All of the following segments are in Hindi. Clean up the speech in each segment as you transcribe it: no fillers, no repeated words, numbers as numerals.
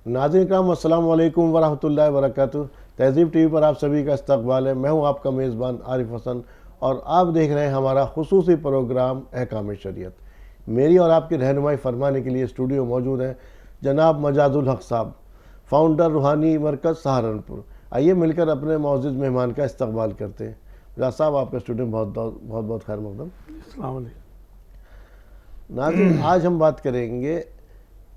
नाज़रीन इकराम अस्सलाम वालेकुम वरहमतुल्लाहि वबरकातुहू। तहज़ीब टीवी पर आप सभी का इस्तकबाल है। मैं हूं आपका मेज़बान आरिफ हसन और आप देख रहे हैं हमारा खुसूसी प्रोग्राम अहकाम शरीयत। मेरी और आपकी रहनुमाई फरमाने के लिए स्टूडियो मौजूद हैं जनाब मजाजुल हक साहब, फाउंडर रूहानी मरकज़ सहारनपुर। आइए मिलकर अपने मौजूद मेहमान का इस्तकबाल करते हैं। मजाज साहब, आपके स्टूडियो में बहुत बहुत खैर मकदम। अस्सलाम वालेकुम। नाज़रीन, आज हम बात करेंगे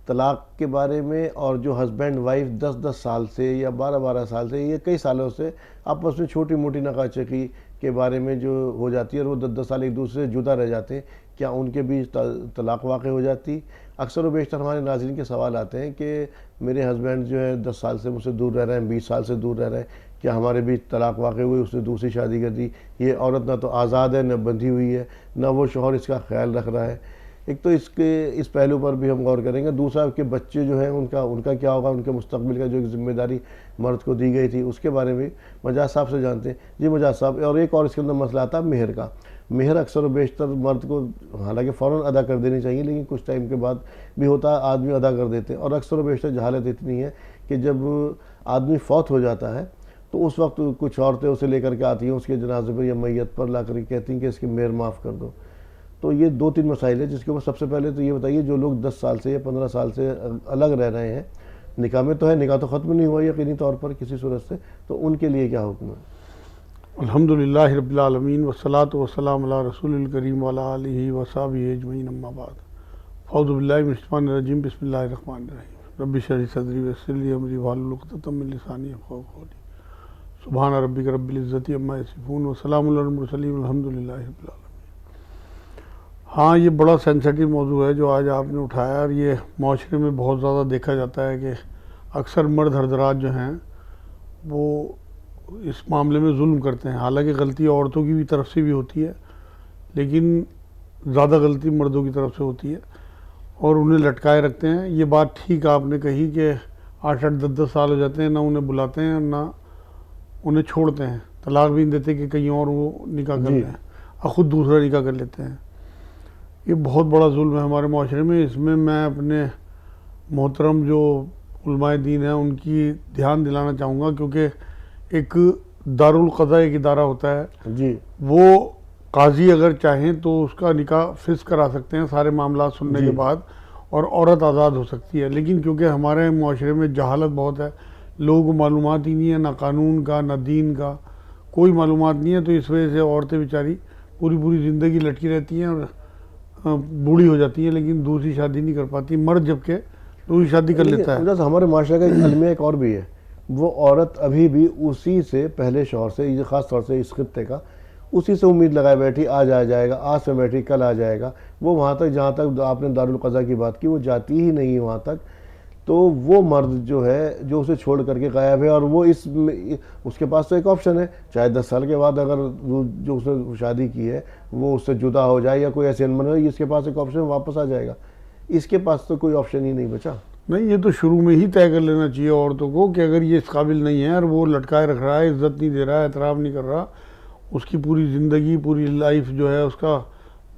तलाक़ के बारे में, और जो हस्बैंड वाइफ 10-10 साल से या 12-12 साल से, ये कई सालों से आपस में छोटी मोटी नकाचकी के बारे में जो हो जाती है और वो 10-10 साल एक दूसरे से जुदा रह जाते हैं, क्या उनके बीच तलाक़ वाक़ हो जाती? अक्सर व बेशतर हमारे नाज़रीन के सवाल आते हैं कि मेरे हस्बैंड जो है 10 साल से मुझसे दूर रह रहे हैं, 20 साल से दूर रह रहे हैं, क्या हमारे बीच तलाक़ वाक़ हुई, उसने दूसरी शादी कर दी? ये औरत ना तो आज़ाद है, न बंधी हुई है, न वो शौहर इसका ख्याल रख रहा है। एक तो इस पहलू पर भी हम गौर करेंगे। दूसरा कि बच्चे जो हैं उनका क्या होगा, उनके मुस्तकबिल का जो एक ज़िम्मेदारी मर्द को दी गई थी, उसके बारे में मजाज साहब से जानते हैं। जी मजाज साहब, और एक और इसके अंदर मसला आता है मेहर का। मेहर अक्सर व बेशतर मर्द को हालांकि फ़ौरन अदा कर देनी चाहिए, लेकिन कुछ टाइम के बाद भी होता है आदमी अदा कर देते हैं। और अक्सर व बेशतर जहालत इतनी है कि जब आदमी फौत हो जाता है तो उस वक्त कुछ औरतें उसे लेकर के आती हैं उसके जनाजे पर या मैयत पर ला कर कहती हैं कि इसकी मेहर माफ़ कर दो। तो ये 2-3 मसाइल है जिसके ऊपर सबसे पहले तो ये बताइए, जो लोग 10 साल से या 15 साल से अलग रह रहे हैं, निकाह में तो है, निकाह तो ख़त्म नहीं हुआ यकीनी तौर पर किसी सूरत से, तो उनके लिए क्या हुक्म है? अल्हम्दुलिल्लाहि रब्बिल आलमीन वस्सलातु वस्सलामु अला रसूलिल करीम व अला आलिहि व सहबिहि अजमईन, अम्मा बाद। फ़ौज़ु बिल्लाहि मिनश शैतानिर रजीम, बिस्मिल्लाहिर रहमानिर रहीम। रब्बि इश्रह ली सदरी वयस्सिर ली अमरी वाहलुल उक़दतम मिन लिसानी यफ़क़हू क़ौली। सुब्हान रब्बिका रब्बिल इज़्ज़ति अम्मा यसिफ़ून व सलामुन अलल मुरसलीन वल्हम्दुलिल्लाहि रब्बिल आलमीन। हाँ, ये बड़ा सेंसिटिव मौजू है जो आज आपने उठाया, और ये माशरे में बहुत ज़्यादा देखा जाता है कि अक्सर मर्द हज़रात जो हैं वो इस मामले में जुल्म करते हैं। हालांकि गलती औरतों की भी तरफ से भी होती है, लेकिन ज़्यादा गलती मर्दों की तरफ से होती है और उन्हें लटकाए रखते हैं। ये बात ठीक आपने कही कि 8-8, 10-10 साल हो जाते हैं, ना उन्हें बुलाते हैं ना उन्हें छोड़ते हैं, तलाक भी नहीं देते कि कहीं और वो निकाह कर लें और ख़ुद दूसरा निकाह कर लेते हैं। ये बहुत बड़ा जुल्म है हमारे माशरे में। इसमें मैं अपने मोहतरम जो उलमाए दीन हैं उनकी ध्यान दिलाना चाहूँगा, क्योंकि एक दारुल क़ज़ा एक इदारा होता है जी, वो काजी अगर चाहें तो उसका निकाह फिक्स करा सकते हैं सारे मामला सुनने के बाद, और औरत आज़ाद हो सकती है। लेकिन क्योंकि हमारे माशरे में जहालत बहुत है, लोगों को मालूमात ही नहीं है, ना कानून का ना दीन का कोई मालूमात नहीं है, तो इस वजह से औरतें बेचारी पूरी पूरी ज़िंदगी लटकी रहती हैं और बूढ़ी हो जाती है, लेकिन दूसरी शादी नहीं कर पाती। मर्द जबकि दूसरी शादी कर लेता है। जैसे हमारे माशरे का एक अलमिया एक और भी है, वो औरत अभी भी उसी से पहले शौहर से, ये ख़ास तौर से इस खित्ते का, उसी से उम्मीद लगाए बैठी आज आ जाएगा, आज से बैठी कल आ जाएगा। वो वहाँ तक, जहाँ तक आपने दारुल क़ज़ा की बात की, वो जाती ही नहीं है वहाँ तक। तो वो मर्द जो है जो उसे छोड़ करके गायब है, और वो उसके पास तो एक ऑप्शन है, चाहे 10 साल के बाद अगर जो उसने शादी की है वो उससे जुदा हो जाए या कोई ऐसी अनबन हो, इसके पास एक ऑप्शन वापस आ जाएगा। इसके पास तो कोई ऑप्शन ही नहीं बचा। नहीं, ये तो शुरू में ही तय कर लेना चाहिए औरतों को कि अगर ये इस काबिल नहीं है और वो लटकाए रख रहा है, इज़्ज़त नहीं दे रहा है, एहतराम नहीं कर रहा, उसकी पूरी ज़िंदगी पूरी लाइफ जो है उसका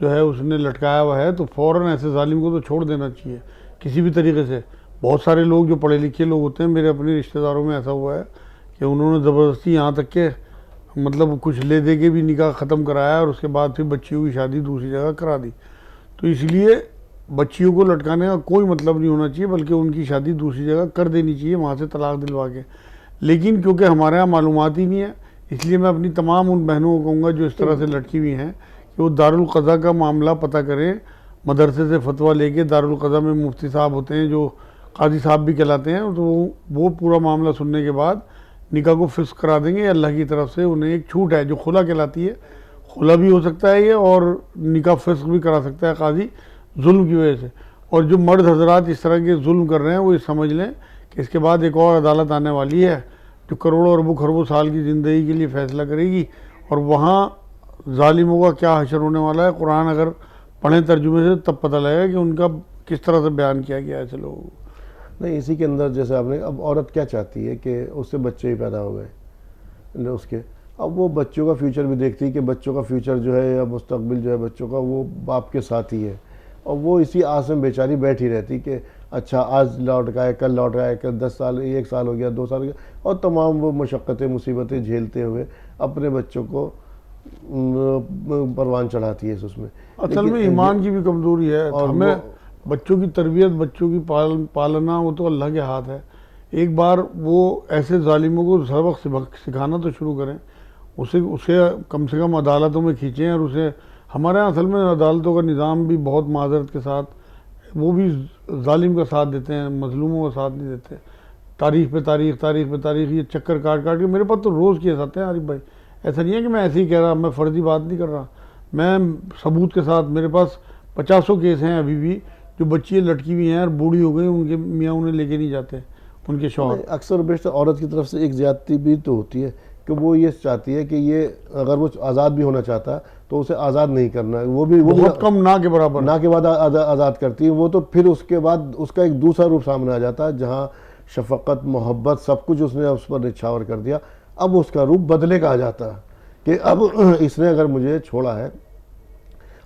जो है उसने लटकाया हुआ है, तो फ़ौरन ऐसे जालिम को तो छोड़ देना चाहिए किसी भी तरीके से। बहुत सारे लोग जो पढ़े लिखे लोग होते हैं, मेरे अपने रिश्तेदारों में ऐसा हुआ है कि उन्होंने ज़बरदस्ती यहाँ तक के मतलब कुछ ले दे के भी निकाह ख़त्म कराया और उसके बाद फिर बच्चियों की शादी दूसरी जगह करा दी। तो इसलिए बच्चियों को लटकाने का कोई मतलब नहीं होना चाहिए, बल्कि उनकी शादी दूसरी जगह कर देनी चाहिए, वहाँ से तलाक दिलवा के। लेकिन क्योंकि हमारे यहाँ मालूमात ही नहीं है, इसलिए मैं अपनी तमाम उन बहनों को कहूँगा जो इस तरह से लटकी हुई हैं कि वो दारुल क़ज़ा का मामला पता करें, मदरसे से फतवा लेके। दारुल क़ज़ा में मुफ्ती साहब होते हैं जो काजी साहब भी कहलाते हैं, तो वो पूरा मामला सुनने के बाद निकाह को फिक्स करा देंगे। अल्लाह की तरफ से उन्हें एक छूट है जो खुला कहलाती है, खुला भी हो सकता है ये, और निकाह फिक्स भी करा सकता है काजी जुल्म की वजह से। और जो मर्द हजरात इस तरह के जुल्म कर रहे हैं वो ये समझ लें कि इसके बाद एक और अदालत आने वाली है जो करोड़ों अरबों खरबों साल की ज़िंदगी के लिए फ़ैसला करेगी, और वहाँ जालिमों का क्या हशर होने वाला है, कुरान अगर पढ़ें तर्जुमे से तब पता लगेगा कि उनका किस तरह से बयान किया गया है ऐसे लोगों को। नहीं, इसी के अंदर जैसे आपने, अब औरत क्या चाहती है कि उससे बच्चे ही पैदा हो गए उसके, अब वो बच्चों का फ्यूचर भी देखती है कि बच्चों का फ्यूचर जो है या मुस्तकबिल जो है बच्चों का वो बाप के साथ ही है, और वो इसी आस में बेचारी बैठी रहती कि अच्छा आज लौट का है, कल लौट का है, कल 10 साल, 1 साल हो गया, 2 साल हो गया, और तमाम वो मशक्क़तें मुसीबतें झेलते हुए अपने बच्चों को परवान चढ़ाती है उसमें। असल में ईमान की भी कमज़ोरी है। हमें बच्चों की तरबियत, बच्चों की पालना वो तो अल्लाह के हाथ है। एक बार वो ऐसे जालिमों को सबक सिखाना तो शुरू करें, उसे कम से कम अदालतों में खींचें। और उसे हमारे यहाँ असल में अदालतों का निज़ाम भी बहुत माजरत के साथ, वो भी जालिम का साथ देते हैं, मजलूमों का साथ नहीं देते। तारीख पे तारीख ये चक्कर काट काट के मेरे पास तो रोज़ केस आते हैं आरिफ भाई। ऐसा नहीं है कि मैं ऐसे ही कह रहा, मैं फ़र्जी बात नहीं कर रहा, मैं सबूत के साथ, मेरे पास 50 केस हैं अभी भी, जो बच्चियाँ लटकी हुई हैं और बूढ़ी हो गई, उनके मियाँ उन्हें लेके नहीं जाते, उनके शौहर। अक्सर बेशतर औरत की तरफ से एक ज़्यादती भी तो होती है कि वो ये चाहती है कि ये अगर वो आज़ाद भी होना चाहता है तो उसे आज़ाद नहीं करना है, वो भी बहुत कम, ना के बराबर, ना के बाद आज़ाद करती है वो, तो फिर उसके बाद उसका एक दूसरा रूप सामने आ जाता है जहाँ शफ़क़त, मोहब्बत सब कुछ उसने उस पर निछावर कर दिया। अब उसका रूप बदले का आ जाता है कि अब इसने अगर मुझे छोड़ा है,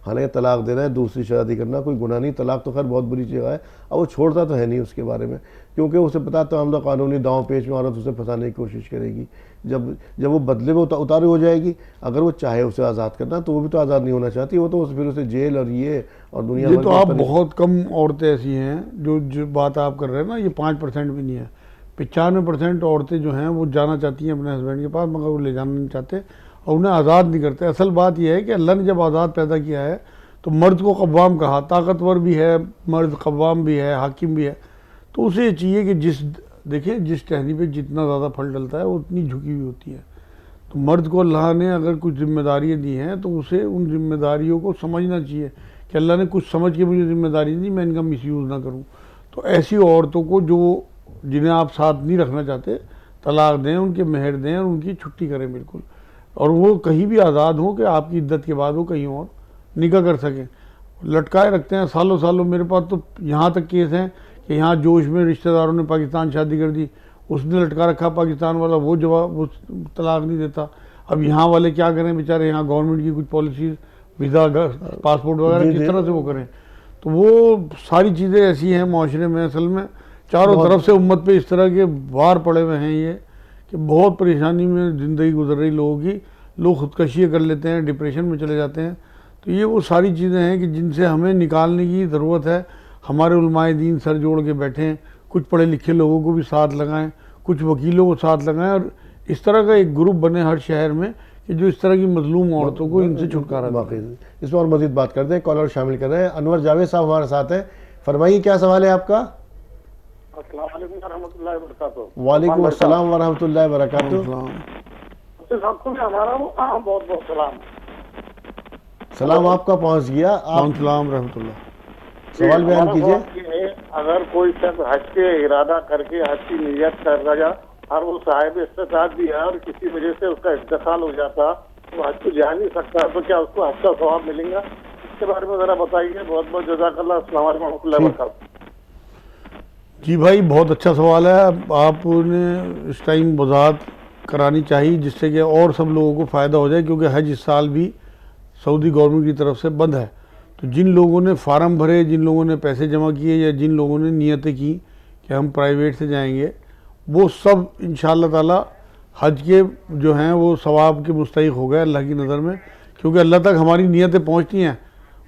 हालांकि तलाक देना है, दूसरी शादी करना कोई गुनाह नहीं, तलाक तो खैर बहुत बुरी चीज़ है, अब वो छोड़ता तो है नहीं उसके बारे में, क्योंकि उसे पता तो हम कानूनी दांव पेच में औरत उसे फंसाने की कोशिश करेगी। जब वो बदले में उतारू हो जाएगी, अगर वो चाहे उसे आज़ाद करना तो वो भी तो आज़ाद नहीं होना चाहती, वो तो फिर उसे जेल और ये और दुनिया ये तो आप बहुत कम औरतें ऐसी हैं जो बात आप कर रहे हैं ना, ये 5% भी नहीं है। 95% औरतें जो हैं वो जाना चाहती हैं अपने हस्बैंड के पास, मगर वो ले जाना नहीं चाहते और उन्हें आज़ाद नहीं करते। असल बात यह है कि अल्लाह ने जब आज़ाद पैदा किया है तो मर्द को कव्वाम कहा, ताकतवर भी है मर्द, कव्वाम भी है, हाकिम भी है। तो उसे ये चाहिए कि देखिए जिस टहनी पे जितना ज़्यादा फल डलता है वो उतनी झुकी हुई होती है। तो मर्द को अल्लाह ने अगर कुछ जिम्मेदारियाँ दी हैं तो उसे उन जिम्मेदारियों को समझना चाहिए कि अल्लाह ने कुछ समझ के मुझे जिम्मेदारी दी, मैं इनका मिसयूज़ ना करूँ। तो ऐसी औरतों को जिन्हें आप साथ नहीं रखना चाहते, तलाक दें, उनके मेहर दें और उनकी छुट्टी करें बिल्कुल, और वो कहीं भी आज़ाद हो कि आपकी इद्दत के बाद वो कहीं और निकाह कर सकें। लटकाए रखते हैं सालों सालों। मेरे पास तो यहाँ तक केस हैं कि यहाँ जोश में रिश्तेदारों ने पाकिस्तान शादी कर दी, उसने लटका रखा पाकिस्तान वाला, वो तलाक नहीं देता। अब यहाँ वाले क्या करें बेचारे, यहाँ गवर्नमेंट की कुछ पॉलिसीज़, वीज़ा, पासपोर्ट वगैरह किस तरह से वो करें। तो वो सारी चीज़ें ऐसी हैं माशरे में, असल में चारों तरफ से उम्मत पे इस तरह के वार पड़े हुए हैं ये कि बहुत परेशानी में ज़िंदगी गुजर रही लोगों की। लोग खुदकशी कर लेते हैं, डिप्रेशन में चले जाते हैं। तो ये वो सारी चीज़ें हैं कि जिनसे हमें निकालने की ज़रूरत है। हमारे उलमाए दीन सर जोड़ के बैठें, कुछ पढ़े लिखे लोगों को भी साथ लगाएं, कुछ वकीलों को साथ लगाएं, और इस तरह का एक ग्रुप बने हर शहर में कि जो इस तरह की मजलूम औरतों को इनसे छुटकारा दे। इसमें और मज़ीद बात करते हैं, कॉलर शामिल कर रहे हैं। अनवर जावेद साहब हमारे साथ हैं, फरमाइए क्या सवाल है आपका। वालेकुम अस्सलाम वरहमतुल्लाहि वबरकातुहू। हमारा बहुत बहुत सलाम। सलाम आपका पहुंच गया। आप सलाम रहमतुल्लाह, सवाल बयान कीजिए। अगर कोई शख्स हज के इरादा करके हज की नियत कर रहा और वो साहिब इस्तिताअत भी है और किसी वजह से उसका इंतकाल हो जाता तो हज को जा नहीं सकता, तो क्या उसको हज का सवाब मिलेगा? इसके बारे में ज़रा बताइए। बहुत बहुत जज़ाकल्लाह। अस्सलाम वालेकुम रहमतुल्लाहि व बरकातहू। जी भाई, बहुत अच्छा सवाल है। आपने इस टाइम वज़ाहत करानी चाहिए जिससे कि और सब लोगों को फ़ायदा हो जाए, क्योंकि हज इस साल भी सऊदी गवर्नमेंट की तरफ से बंद है। तो जिन लोगों ने फार्म भरे, जिन लोगों ने पैसे जमा किए या जिन लोगों ने नियतें की कि हम प्राइवेट से जाएंगे, वो सब इंशाअल्लाह ताला हज के जो हैं वो सवाब के मुस्तहिक हो गए अल्लाह की नज़र में, क्योंकि अल्लाह तक हमारी नियतें पहुँचती हैं।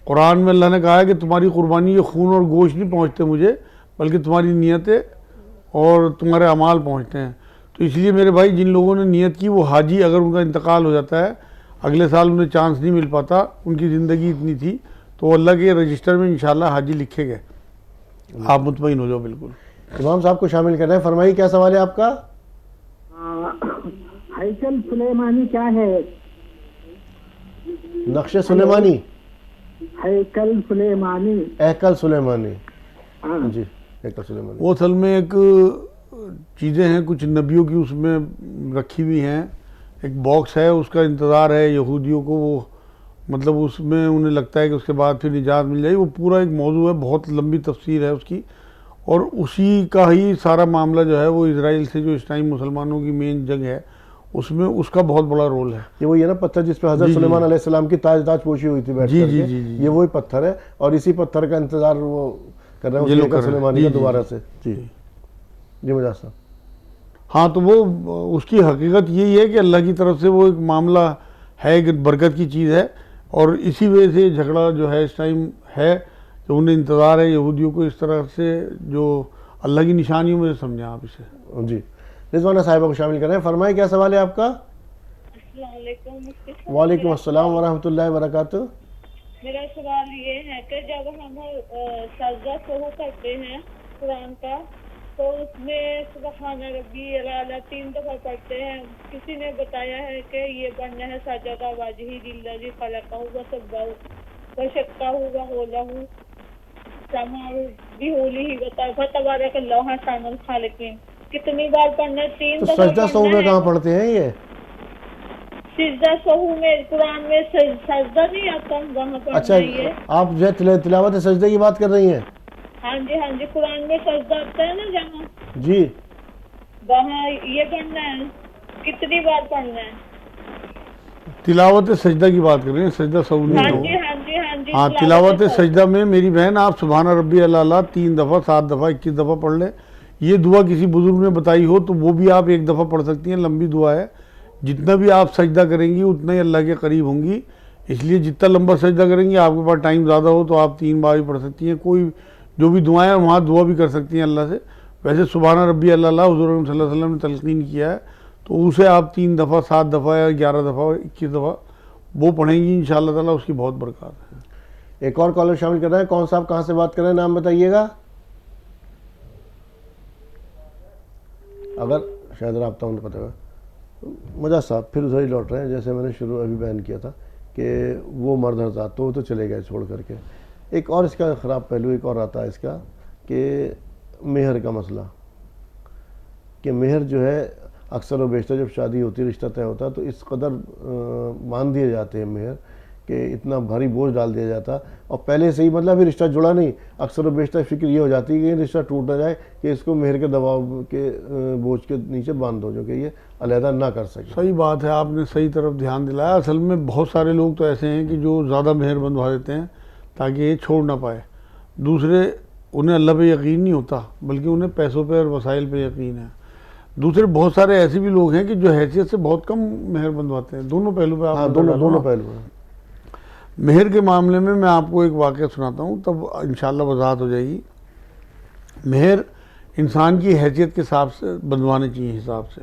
कुरान में अल्लाह ने कहा है कि तुम्हारी कुर्बानी, ये खून और गोश्त नहीं पहुँचते मुझे, बल्कि तुम्हारी नियतें और तुम्हारे अमाल पहुँचते हैं। तो इसलिए मेरे भाई, जिन लोगों ने नियत की वो हाजी, अगर उनका इंतकाल हो जाता है, अगले साल उन्हें चांस नहीं मिल पाता, उनकी ज़िंदगी इतनी थी, तो अल्लाह के रजिस्टर में इंशाअल्लाह हाजी लिखे गए। आप मुतमईन हो जाओ बिल्कुल। इमाम साहब को शामिल कर रहे हैं, फरमाइए क्या सवाल है आपका। हैकल सुलेमानी क्या है? नक्शे सुलेमानी, हैकल सुलेमानी, हैकल सुलेमानी। जी, हैकल सुलेमानी वो असल में एक चीज़ें हैं कुछ नबियों की उसमें रखी हुई हैं। एक बॉक्स है, उसका इंतज़ार है यहूदियों को, वो मतलब उसमें उन्हें लगता है कि उसके बाद फिर निजात मिल जाएगी। वो पूरा एक मौजू है, बहुत लंबी तफसीर है उसकी, और उसी का ही सारा मामला जो है वो इजराइल से जो इस टाइम मुसलमानों की मेन जंग है उसमें उसका बहुत बड़ा रोल है। ये वही है ना पत्थर जिस पर हज़रत सुलेमान अलैहिस्सलाम की ताज पोशी हुई थी बैठ जी, करके, जी, जी, ये वही पत्थर है, और इसी पत्थर का इंतज़ार वो कर रहे हैं ये उस लोग कर हैकल रहे हैं। सुलेमानी जी, का जी, दोबारा जी। से। जी जी मुजाहिद साहब। हाँ, तो वो उसकी हकीकत यही है कि अल्लाह की तरफ से वो एक मामला है, एक बरकत की चीज़ है, और इसी वजह से झगड़ा जो है इस टाइम है कि उन्हें इंतज़ार है यहूदियों को इस तरह से, जो अल्लाह की निशानियों में समझें आप इसे। जी रिजवाना साहिबा को शामिल करें, फरमाएं क्या सवाल है आपका। वालेकुम अस्सलाम वरहमतुल्लाहि वबरकातुहू। मेरा सवाल ये है कि जब हम सजदा शुरू करते हैं कुरान का, तो उसमें सुबहान रब्बी अला 3 दफा पढ़ते हैं। किसी ने बताया है कि ये पढ़ना है सजदा वाजही जिल्लज़ी खलक़हु व सब्बहु व शक्कहु व होलहु समाउ बिहुलिही व तबारकल्लाहु अहसनुल खालिकीन। कितनी बार पढ़ना है? 3 तो दफा सजदा सहू में कहाँ पढ़ते हैं ये? सजदा सहू में कुरान में सजदा नहीं आता, वहाँ पढ़ना अच्छा, है ये। आप जो है तिलावत सजदे की बात कर रही हैं? हाँ जी, कुरान में सजदा आता है ना जहाँ, जी वहाँ ये पढ़ना है। कितनी बार पढ़ना है? तिलावत सजदा की बात कर रहे हैं, सजदा सहू नहीं हाँ हो। जी हाँ जी हाँ जी हाँ, तिलावत सजदा में मेरी बहन आप सुबहान रब्बी अला 3 दफ़ा, 7 दफ़ा, 21 दफ़ा पढ़ लें। ये दुआ किसी बुजुर्ग ने बताई हो तो वो भी आप 1 दफ़ा पढ़ सकती हैं, लंबी दुआ है। जितना भी आप सजदा करेंगी उतना ही अल्लाह के करीब होंगी, इसलिए जितना लंबा सजदा करेंगी, आपके पास टाइम ज़्यादा हो तो आप 3 बार भी पढ़ सकती हैं। कोई जो भी दुआएं हैं वहाँ दुआ भी कर सकती हैं अल्लाह से। वैसे सुबहान रब्बी अल्लाह हुज़ूर सल्लल्लाहु अलैहि वसल्लम ने तलकीन किया है, तो उसे आप 3 दफ़ा, 7 दफ़ा या 11 दफ़ा, 21 दफ़ा वो पढ़ेंगी, इंशाअल्लाह ताला उसकी बहुत बरकत है। एक और कॉलर शामिल कर रहे हैं। कौन साहब, कहाँ से बात कर रहे हैं, नाम बताइएगा। अगर शायद रब्ता उन्हें पता होगा। मुजाहिद साहब फिर उधर ही लौट रहे हैं, जैसे मैंने शुरू अभी बयान किया था कि वो मर्द हज़रात तो चले गए छोड़ करके। एक और इसका ख़राब पहलू एक और आता है इसका कि मेहर का मसला, कि मेहर जो है अक्सर व बेशतर जब शादी होती है, रिश्ता तय होता है, तो इस कदर मान दिए जाते हैं मेहर कि इतना भारी बोझ डाल दिया जाता, और पहले से ही मतलब अभी रिश्ता जुड़ा नहीं, अक्सर व बेशतर फिक्र ये हो जाती है कि रिश्ता टूट ना जाए, कि इसको मेहर के दबाव के बोझ के नीचे बांध दो, जो कि ये अलहदा ना कर सके। सही बात है, आपने सही तरफ ध्यान दिलाया। असल में बहुत सारे लोग तो ऐसे हैं कि जो ज़्यादा मेहर बंधवा देते हैं ताकि ये छोड़ ना पाए। दूसरे, उन्हें अल्लाह पे यकीन नहीं होता, बल्कि उन्हें पैसों पे और वसाइल पे यकीन है। दूसरे बहुत सारे ऐसे भी लोग हैं कि जो हैसियत से बहुत कम मेहर बंधवाते हैं। दोनों पहलू पे आप हाँ, दोनों पहलू हैं। मेहर के मामले में मैं आपको एक वाक़या सुनाता हूँ, तब इंशाअल्लाह वजाहत हो जाएगी। मेहर इंसान की हैसियत के हिसाब से बंधवाने चाहिए, हिसाब से।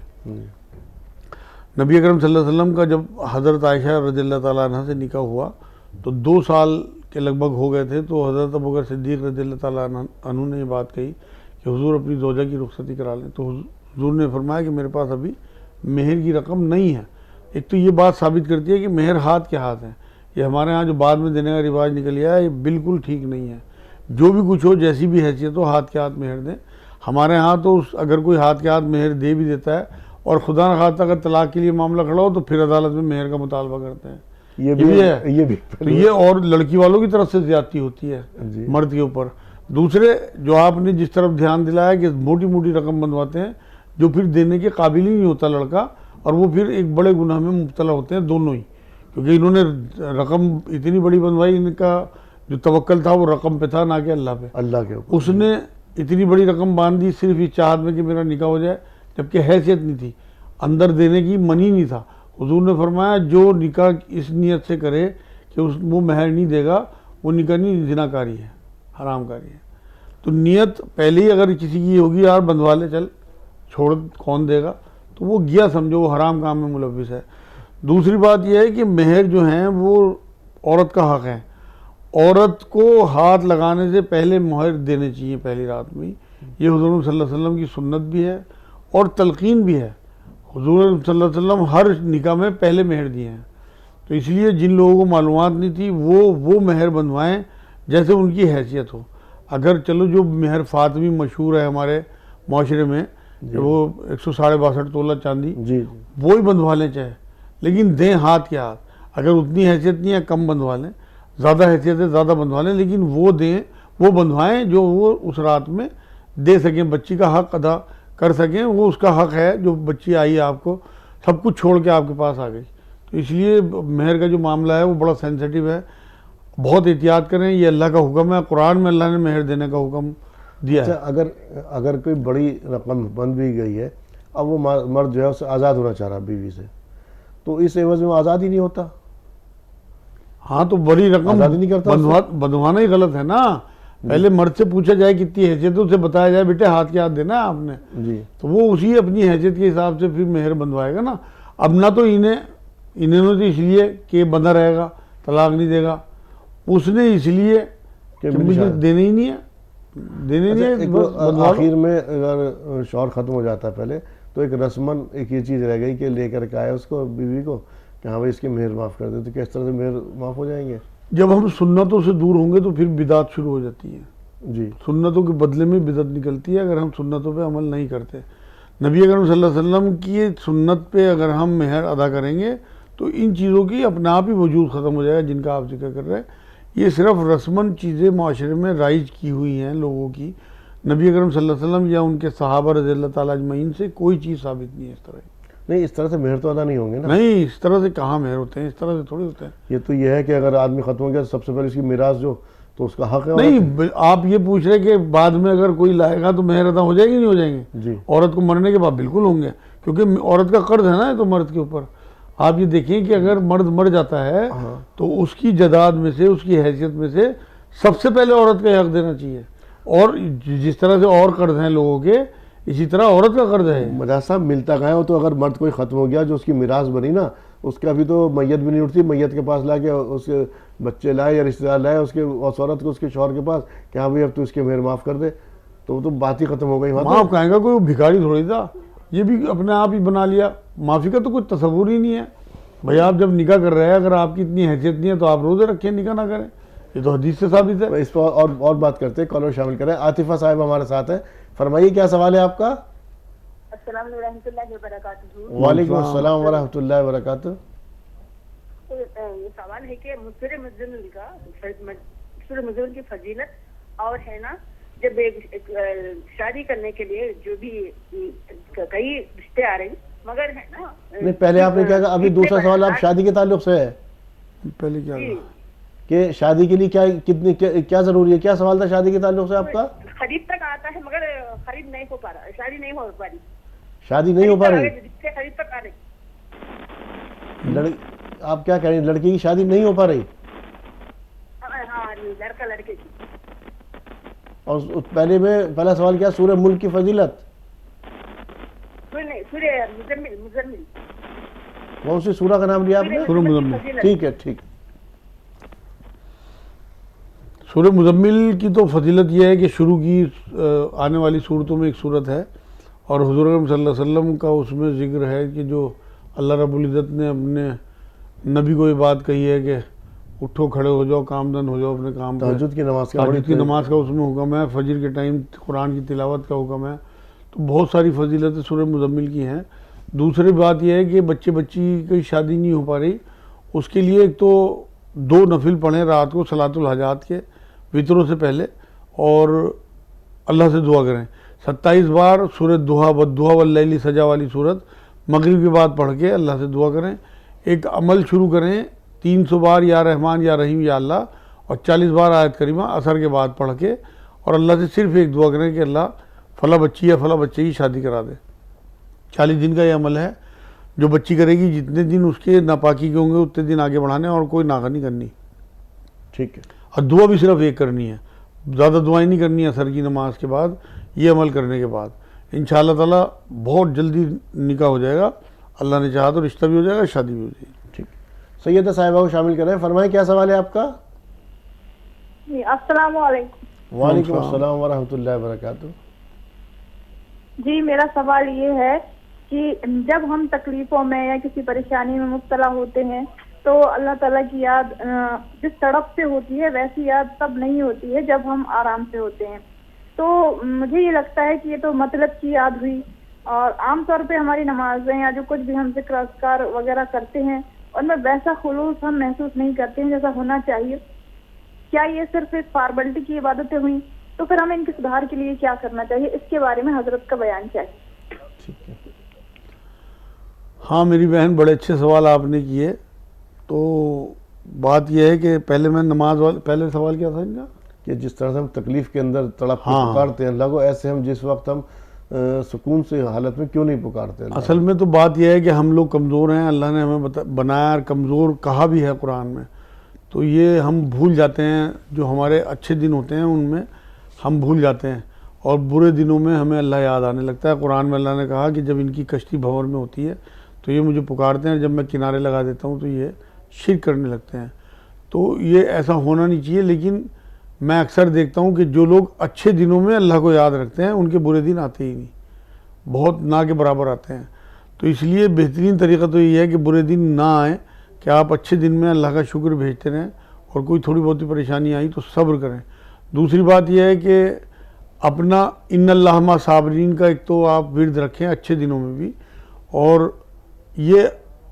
नबी अकरम सल्लल्लाहु अलैहि वसल्लम का जब हज़रत आयशा रज़ियल्लाहु ताला अन्हा से निकाह हुआ तो 2 साल के लगभग हो गए थे, तो हज़रत अबू बकर सिद्दीक़ रज़ियल्लाहु ताला अन्हु ने ये बात कही कि हुज़ूर अपनी ज़ौजा की रुखसती करा लें। तो हुज़ूर ने फरमाया कि मेरे पास अभी मेहर की रकम नहीं है। एक तो ये बात साबित करती है कि मेहर हाथ के हाथ है। ये हमारे यहाँ जो बाद में देने का रिवाज निकल गया है, ये बिल्कुल ठीक नहीं है। जो भी कुछ हो, जैसी भी हैसियत हो, हाथ के हाथ मेहर दें। हमारे यहाँ तो अगर कोई हाथ के हाथ मेहर दे भी देता है और खुदा न खास्ता अगर तलाक के लिए मामला खड़ा हो तो फिर अदालत में मेहर का मुतालबा करते हैं। ये भी है, ये भी तो ये और लड़की वालों की तरफ से ज्यादती होती है मर्द के ऊपर। दूसरे, जो आपने जिस तरफ ध्यान दिलाया कि मोटी मोटी रकम बंधवाते हैं, जो फिर देने के काबिल ही नहीं होता लड़का, और वो फिर एक बड़े गुनाह में मुब्तला होते हैं दोनों ही, क्योंकि इन्होंने रकम इतनी बड़ी बंधवाई, इनका जो तवक्कल था वो रकम पे था, ना कि अल्लाह पे। अल्लाह के ऊपर उसने इतनी बड़ी रकम बांध दी सिर्फ इस चाहत में कि मेरा निकाह हो जाए, जबकि हैसियत नहीं थी, अंदर देने की मन ही नहीं था। हुजूर ने फरमाया जो निकाह इस नियत से करे कि वो महर नहीं देगा, वो निकाह नहीं, जिनाकारी है, हरामकारी है। तो नियत पहले ही अगर किसी की होगी, यार बंधवा ले, चल छोड़, कौन देगा, तो वो गया, समझो वो हराम काम में मुलविस है। दूसरी बात यह है कि मेहर जो है वो औरत का हक़ है। औरत को हाथ लगाने से पहले मोहर देने चाहिए पहली रात में। ये हुजूर सल्लल्लाहु अलैहि वसल्लम की सुन्नत भी है और तलकीन भी है। हुजूर सल्लल्लाहु अलैहि वसल्लम हर निकाह में पहले मेहर दिए हैं। तो इसलिए जिन लोगों को मालूमात नहीं थी वो मेहर बंधवाएं जैसे उनकी हैसियत हो। अगर चलो जो मेहर फातमी मशहूर है हमारे माशरे में, वो 162.5 तोला चांदी, वो ही बंधवा लें चाहे, लेकिन दें हाथ के हाथ। अगर उतनी हैसियत नहीं है कम बंधवा लें, ज़्यादा हैसियत है ज़्यादा बंधवा लें, लेकिन वो दें, वो बंधवाएं जो वो उस रात में दे सकें, बच्ची का हक़ अदा कर सकें। वो उसका हक़ है, जो बच्ची आई आपको, सब कुछ छोड़ के आपके पास आ गई। तो इसलिए मेहर का जो मामला है वो बड़ा सेंसिटिव है। बहुत एहतियात करें, ये अल्लाह का हुक्म है, कुरान में अल्लाह ने मेहर देने का हुक्म दिया अच्छा, है। अगर कोई बड़ी रकम बन भी गई है, अब वो मर्द जो है उससे आज़ाद होना चाह रहा बीवी से, तो इस एवज में वो आज़ाद ही नहीं होता, हाँ तो बड़ी रकम आज़ादी नहीं करता बंधवाना ही गलत है ना। पहले मर्द से पूछा जाए कितनी हैसियत है, उसे बताया जाए बेटे हाथ के हाथ देना है आपने, जी। तो वो उसी अपनी हैसियत के हिसाब से फिर मेहर बंधवाएगा ना। अब ना तो इन्हें तो इसलिए कि बंधा रहेगा, तलाक नहीं देगा, उसने इसलिए कि मुझे देने ही नहीं है, देने नहीं है। अच्छा, आखिर में अगर शौहर ख़त्म हो जाता है पहले, तो एक रस्मन एक ये चीज़ रह गई कि लेकर के आए उसको बीवी को कि हाँ भाई इसकी मेहर माफ़ कर दे, तो किस तरह से मेहर माफ़ हो जाएंगे? जब हम सुन्नतों से दूर होंगे तो फिर बिदात शुरू हो जाती है जी। सुन्नतों के बदले में बिदत निकलती है अगर हम सुन्नतों पे अमल नहीं करते। नबी अकरम सल्लल्लाहु अलैहि वसल्लम की सुन्नत पे अगर हम मेहर अदा करेंगे तो इन चीज़ों की अपने आप ही वजूद ख़त्म हो जाएगा जिनका आप जिक्र कर रहे हैं। ये सिर्फ रस्मन चीज़ें माशरे में राइज की हुई हैं लोगों की, नबी अकरम सल्लल्लाहु अलैहि वसल्लम या उनके सहाबा रज़ियल्लाहु ताला अजमईन से कोई चीज़ साबित नहीं है इस तरह। नहीं, इस तरह से मेहर तो अदा नहीं होंगे ना। नहीं, इस तरह से कहाँ मेहर होते हैं, इस तरह से थोड़ी होते हैं। ये तो ये है कि अगर आदमी ख़त्म हो गया सबसे पहले उसकी मिरास जो, तो उसका हक है। नहीं, आप ये पूछ रहे कि बाद में अगर कोई लाएगा तो मेहर अदा हो जाएगी नहीं हो जाएंगे? जी। औरत को मरने के बाद बिल्कुल होंगे, क्योंकि औरत का कर्ज है ना ये तो मर्द के ऊपर। आप ये देखिए कि अगर मर्द मर जाता है तो उसकी जदाद में से, उसकी हैसियत में से सबसे पहले औरत का हक देना चाहिए। और जिस तरह से और कर्ज हैं लोगों के, इसी तरह औरत का कर्ज है। मजाज साहब मिलता कहाँ है वो? तो अगर मर्द कोई ख़त्म हो गया, जो उसकी मिरास बनी ना, उसका भी तो मैयत भी नहीं उठती, मैयत के पास ला के उसके बच्चे लाए या रिश्तेदार लाए उसके, उस औरत को उसके शौहर के पास कि हाँ भाई अब तो इसके मेहर माफ़ कर दे, तो वो तो बात ही ख़त्म हो गई। माफ़ कहेगा कोई भिखारी थोड़ी था, ये भी अपने आप ही बना लिया। माफ़ी का तो कोई तस्वुर ही नहीं है। भाई आप जब निकाह कर रहे हैं, अगर आपकी इतनी हैसियत नहीं है तो आप रोज़े रखें, निकाह ना करें, ये तो हदीस से साबित है। इस पर और बात करते हैं, कॉलर शामिल करें। आतिफा साहिब हमारे साथ है, फरमाइए क्या सवाल है आपका? वालेकुम अस्सलाम व रहमतुल्लाहि व बरकातुहू। तो ये सवाल है कि सूरह मुज़म्मिल का, सूरह मुज़म्मिल की फजीलत, और है ना जब शादी करने के लिए जो भी कई रिश्ते आ रही, मगर है ना नहीं, पहले आपने क्या कहा? अभी दूसरा सवाल आप शादी के ताल्लुक से है। पहले क्या कि शादी के लिए क्या जरूरी है? क्या सवाल था शादी के ताल्लुक से आपका? खरीद तक आता है मगर खरीद नहीं हो पा रहा, शादी नहीं हो पा रही, शादी नहीं हो पा रही, खरीद तक आ रही। आप क्या कह रही हैं, लड़की की शादी नहीं हो पा रही? हाँ, लड़का लड़के की। और पहला सवाल क्या? सूरह मुल्क की फजीलत, सूरह मुज़म्मिल। कौन सी सूरह का नाम लिया आपने? सूरह मुज़म्मिल। ठीक है, ठीक। सूरह मुज़म्मिल की तो फजीलत यह है कि शुरू की आने वाली सूरतों में एक सूरत है, और हुज़ूर अकरम सल्लल्लाहु अलैहि वसल्लम का उसमें जिक्र है कि जो अल्लाह रब्बुल इज़्ज़त ने अपने नबी को ये बात कही है कि उठो, खड़े हो जाओ, कामदन हो जाओ अपने काम पर। तहज्जुद की नमाज का उसमें हुक्म है, फजर के टाइम कुरान की तिलावत का हुक्म है। तो बहुत सारी फजीलतें सूरह मुज़म्मिल की हैं। दूसरी बात यह है कि बच्ची की शादी नहीं हो पा रही, उसके लिए एक तो 2 नफिल पढ़ें रात को सलातुल हाजात के वितरों से पहले, और अल्लाह से दुआ करें 27 बार सूरह दुहा वल्लैली सजा वाली सूरत मगरिब के बाद पढ़ के अल्लाह से दुआ करें। एक अमल शुरू करें 300 बार या रहमान या रहीम या अल्लाह, और 40 बार आयत करीमा असर के बाद पढ़ के, और अल्लाह से सिर्फ एक दुआ करें कि अल्लाह फ़ला बच्ची या फ़ला बच्चे की शादी करा दे। 40 दिन का ये अमल है। जो बच्ची करेगी जितने दिन उसके नापाकी के होंगे उतने दिन आगे बढ़ाने, और कोई नागा नहीं करनी। ठीक है। और दुआ भी सिर्फ एक करनी है, ज़्यादा दुआएं नहीं करनी है असर की नमाज के बाद। ये अमल करने के बाद इंशाअल्लाह ताला बहुत जल्दी निकाह हो जाएगा, अल्लाह ने चाहा तो रिश्ता भी हो जाएगा, शादी भी हो जाएगी। ठीक। सैयदा साहिबा को शामिल करें, फरमाएं क्या सवाल है आपका? अस्सलाम वालेकुम। वालेकुम अस्सलाम व रहमतुल्लाहि व बरकातुहू। जी, मेरा सवाल ये है कि जब हम तकलीफों में या किसी परेशानी में मुब्तला होते हैं तो अल्लाह ताला की याद जिस तड़प से होती है वैसी याद तब नहीं होती है जब हम आराम से होते हैं। तो मुझे ये लगता है कि ये तो मतलब की याद हुई, और आमतौर पे हमारी नमाजें या जो कुछ भी हम जिक्र अस्कार वगैरह करते हैं उनमें वैसा खुलूस हम महसूस नहीं करते हैं जैसा होना चाहिए। क्या ये सिर्फ एक फॉर्मेलिटी की इबादतें हुई? तो फिर हमें इनके सुधार के लिए क्या करना चाहिए, इसके बारे में हजरत का बयान चाहिए। ठीक है। हाँ मेरी बहन, बड़े अच्छे सवाल आपने किए। तो बात यह है कि पहले मैं नमाज वाले, पहले सवाल क्या था इनका कि जिस तरह से हम तकलीफ के अंदर तड़प के हाँ। पुकारते हैं अल्लाह को, ऐसे हम जिस वक्त हम सुकून से हालत में क्यों नहीं पुकारते अल्लाह असल में तो बात यह है कि हम लोग कमज़ोर हैं, अल्लाह ने हमें बनाया और कमज़ोर कहा भी है कुरान में, तो ये हम भूल जाते हैं, जो हमारे अच्छे दिन होते हैं उनमें हम भूल जाते हैं और बुरे दिनों में हमें अल्लाह याद आने लगता है। कुरान में अल्लाह ने कहा कि जब इनकी कश्ती भंवर में होती है तो ये मुझे पुकारते हैं, जब मैं किनारे लगा देता हूँ तो ये शिरक करने लगते हैं। तो ये ऐसा होना नहीं चाहिए, लेकिन मैं अक्सर देखता हूँ कि जो लोग अच्छे दिनों में अल्लाह को याद रखते हैं उनके बुरे दिन आते ही नहीं, बहुत ना के बराबर आते हैं। तो इसलिए बेहतरीन तरीका तो ये है कि बुरे दिन ना आए, कि आप अच्छे दिन में अल्लाह का शुक्र भेजते रहें और कोई थोड़ी बहुत परेशानी आई तो सब्र करें। दूसरी बात यह है कि अपना इन्नल्लाह मा साबरीन का एक तो आप विर्द रखें अच्छे दिनों में भी, और ये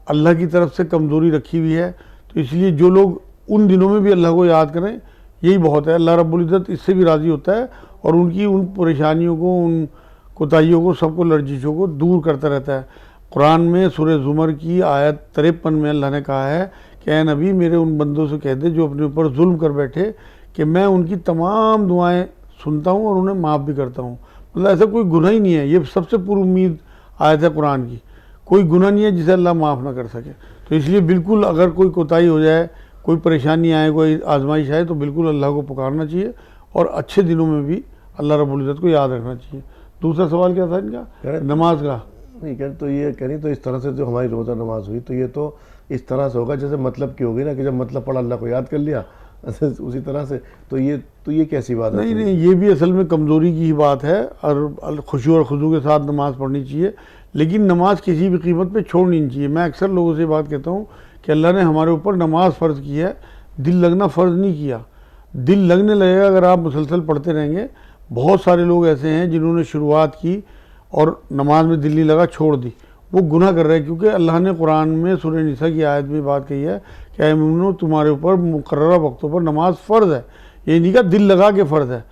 अल्लाह की तरफ से कमज़ोरी रखी हुई है, तो इसलिए जो लोग उन दिनों में भी अल्लाह को याद करें यही बहुत है। अल्लाह रब्बुल इज़्ज़त इससे भी राज़ी होता है और उनकी उन परेशानियों को, उन कोताहियों को, सबको लर्जिशों को दूर करता रहता है। कुरान में सूरह ज़ुमर की आयत 53 में अल्लाह ने कहा है कि ऐ नबी मेरे उन बंदों से कह दे जो अपने ऊपर जुल्म कर बैठे कि मैं उनकी तमाम दुआएं सुनता हूँ और उन्हें माफ़ भी करता हूँ। मतलब ऐसा कोई गुनाह ही नहीं है, ये सबसे पुरुम्मीद आयत है कुरान की, कोई गुनाह नहीं है जिसे अल्लाह माफ़ ना कर सके। तो इसलिए बिल्कुल अगर कोई कोताही हो जाए, कोई परेशानी आए, कोई आजमाइश आए तो बिल्कुल अल्लाह को पुकारना चाहिए और अच्छे दिनों में भी अल्लाह रब्बुल इज़्ज़त को याद रखना चाहिए। दूसरा सवाल क्या था इनका, नमाज का? नहीं कह तो ये कह तो इस तरह से जो हमारी रोज़ा नमाज हुई तो ये तो इस तरह से होगा जैसे मतलब की होगी ना, कि जब मतलब पढ़ा अल्लाह को याद कर लिया उसी तरह से, तो ये कैसी बात है? नहीं, ये भी असल में कमज़ोरी की ही बात है और खुशू और खुजू के साथ नमाज़ पढ़नी चाहिए, लेकिन नमाज किसी भी कीमत पे छोड़नी नहीं चाहिए। मैं अक्सर लोगों से बात कहता हूँ कि अल्लाह ने हमारे ऊपर नमाज फ़र्ज़ की है, दिल लगना फ़र्ज़ नहीं किया। दिल लगने लगेगा अगर आप मुसलसल पढ़ते रहेंगे। बहुत सारे लोग ऐसे हैं जिन्होंने शुरुआत की और नमाज में दिल नहीं लगा, छोड़ दी, वो गुनाह कर रहे हैं, क्योंकि अल्लाह ने कुरान में सूरह निसा की आयत में बात कही है कि ऐ मोमिनो तुम्हारे ऊपर मुकर्ररा वक्तों पर नमाज फ़र्ज़ है। ये नहीं कहा दिल लगा के फ़र्ज़ है,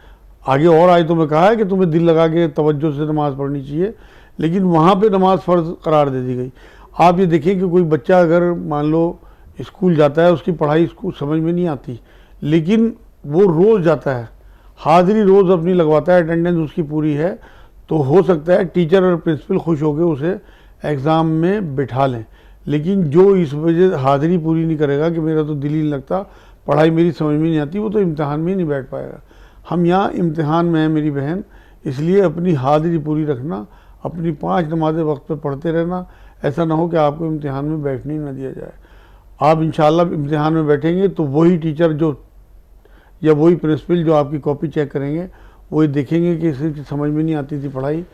आगे और आयतों में कहा है कि तुम्हें दिल लगा के तवज्जो से नमाज़ पढ़नी चाहिए, लेकिन वहाँ पे नमाज फ़र्ज़ करार दे दी गई। आप ये देखें कि कोई बच्चा अगर मान लो स्कूल जाता है, उसकी पढ़ाई स्कूल समझ में नहीं आती, लेकिन वो रोज़ जाता है, हाज़िरी रोज़ अपनी लगवाता है, अटेंडेंस उसकी पूरी है, तो हो सकता है टीचर और प्रिंसिपल खुश होकर उसे एग्ज़ाम में बिठा लें। लेकिन जो इस वजह हाज़िरी पूरी नहीं करेगा कि मेरा तो दिल ही नहीं लगता, पढ़ाई मेरी समझ में नहीं आती, वो तो इम्तिहान में ही नहीं बैठ पाएगा। हम यहाँ इम्तिहान में हैं मेरी बहन, इसलिए अपनी हाज़िरी पूरी रखना, अपनी 5 नमाज़ें वक्त पे पढ़ते रहना। ऐसा ना हो कि आपको इम्तिहान में बैठने ही ना दिया जाए। आप इंशाअल्लाह इम्तिहान में बैठेंगे तो वही टीचर जो या वही प्रिंसिपल जो आपकी कॉपी चेक करेंगे वो ये देखेंगे कि इसे समझ में नहीं आती थी पढ़ाई,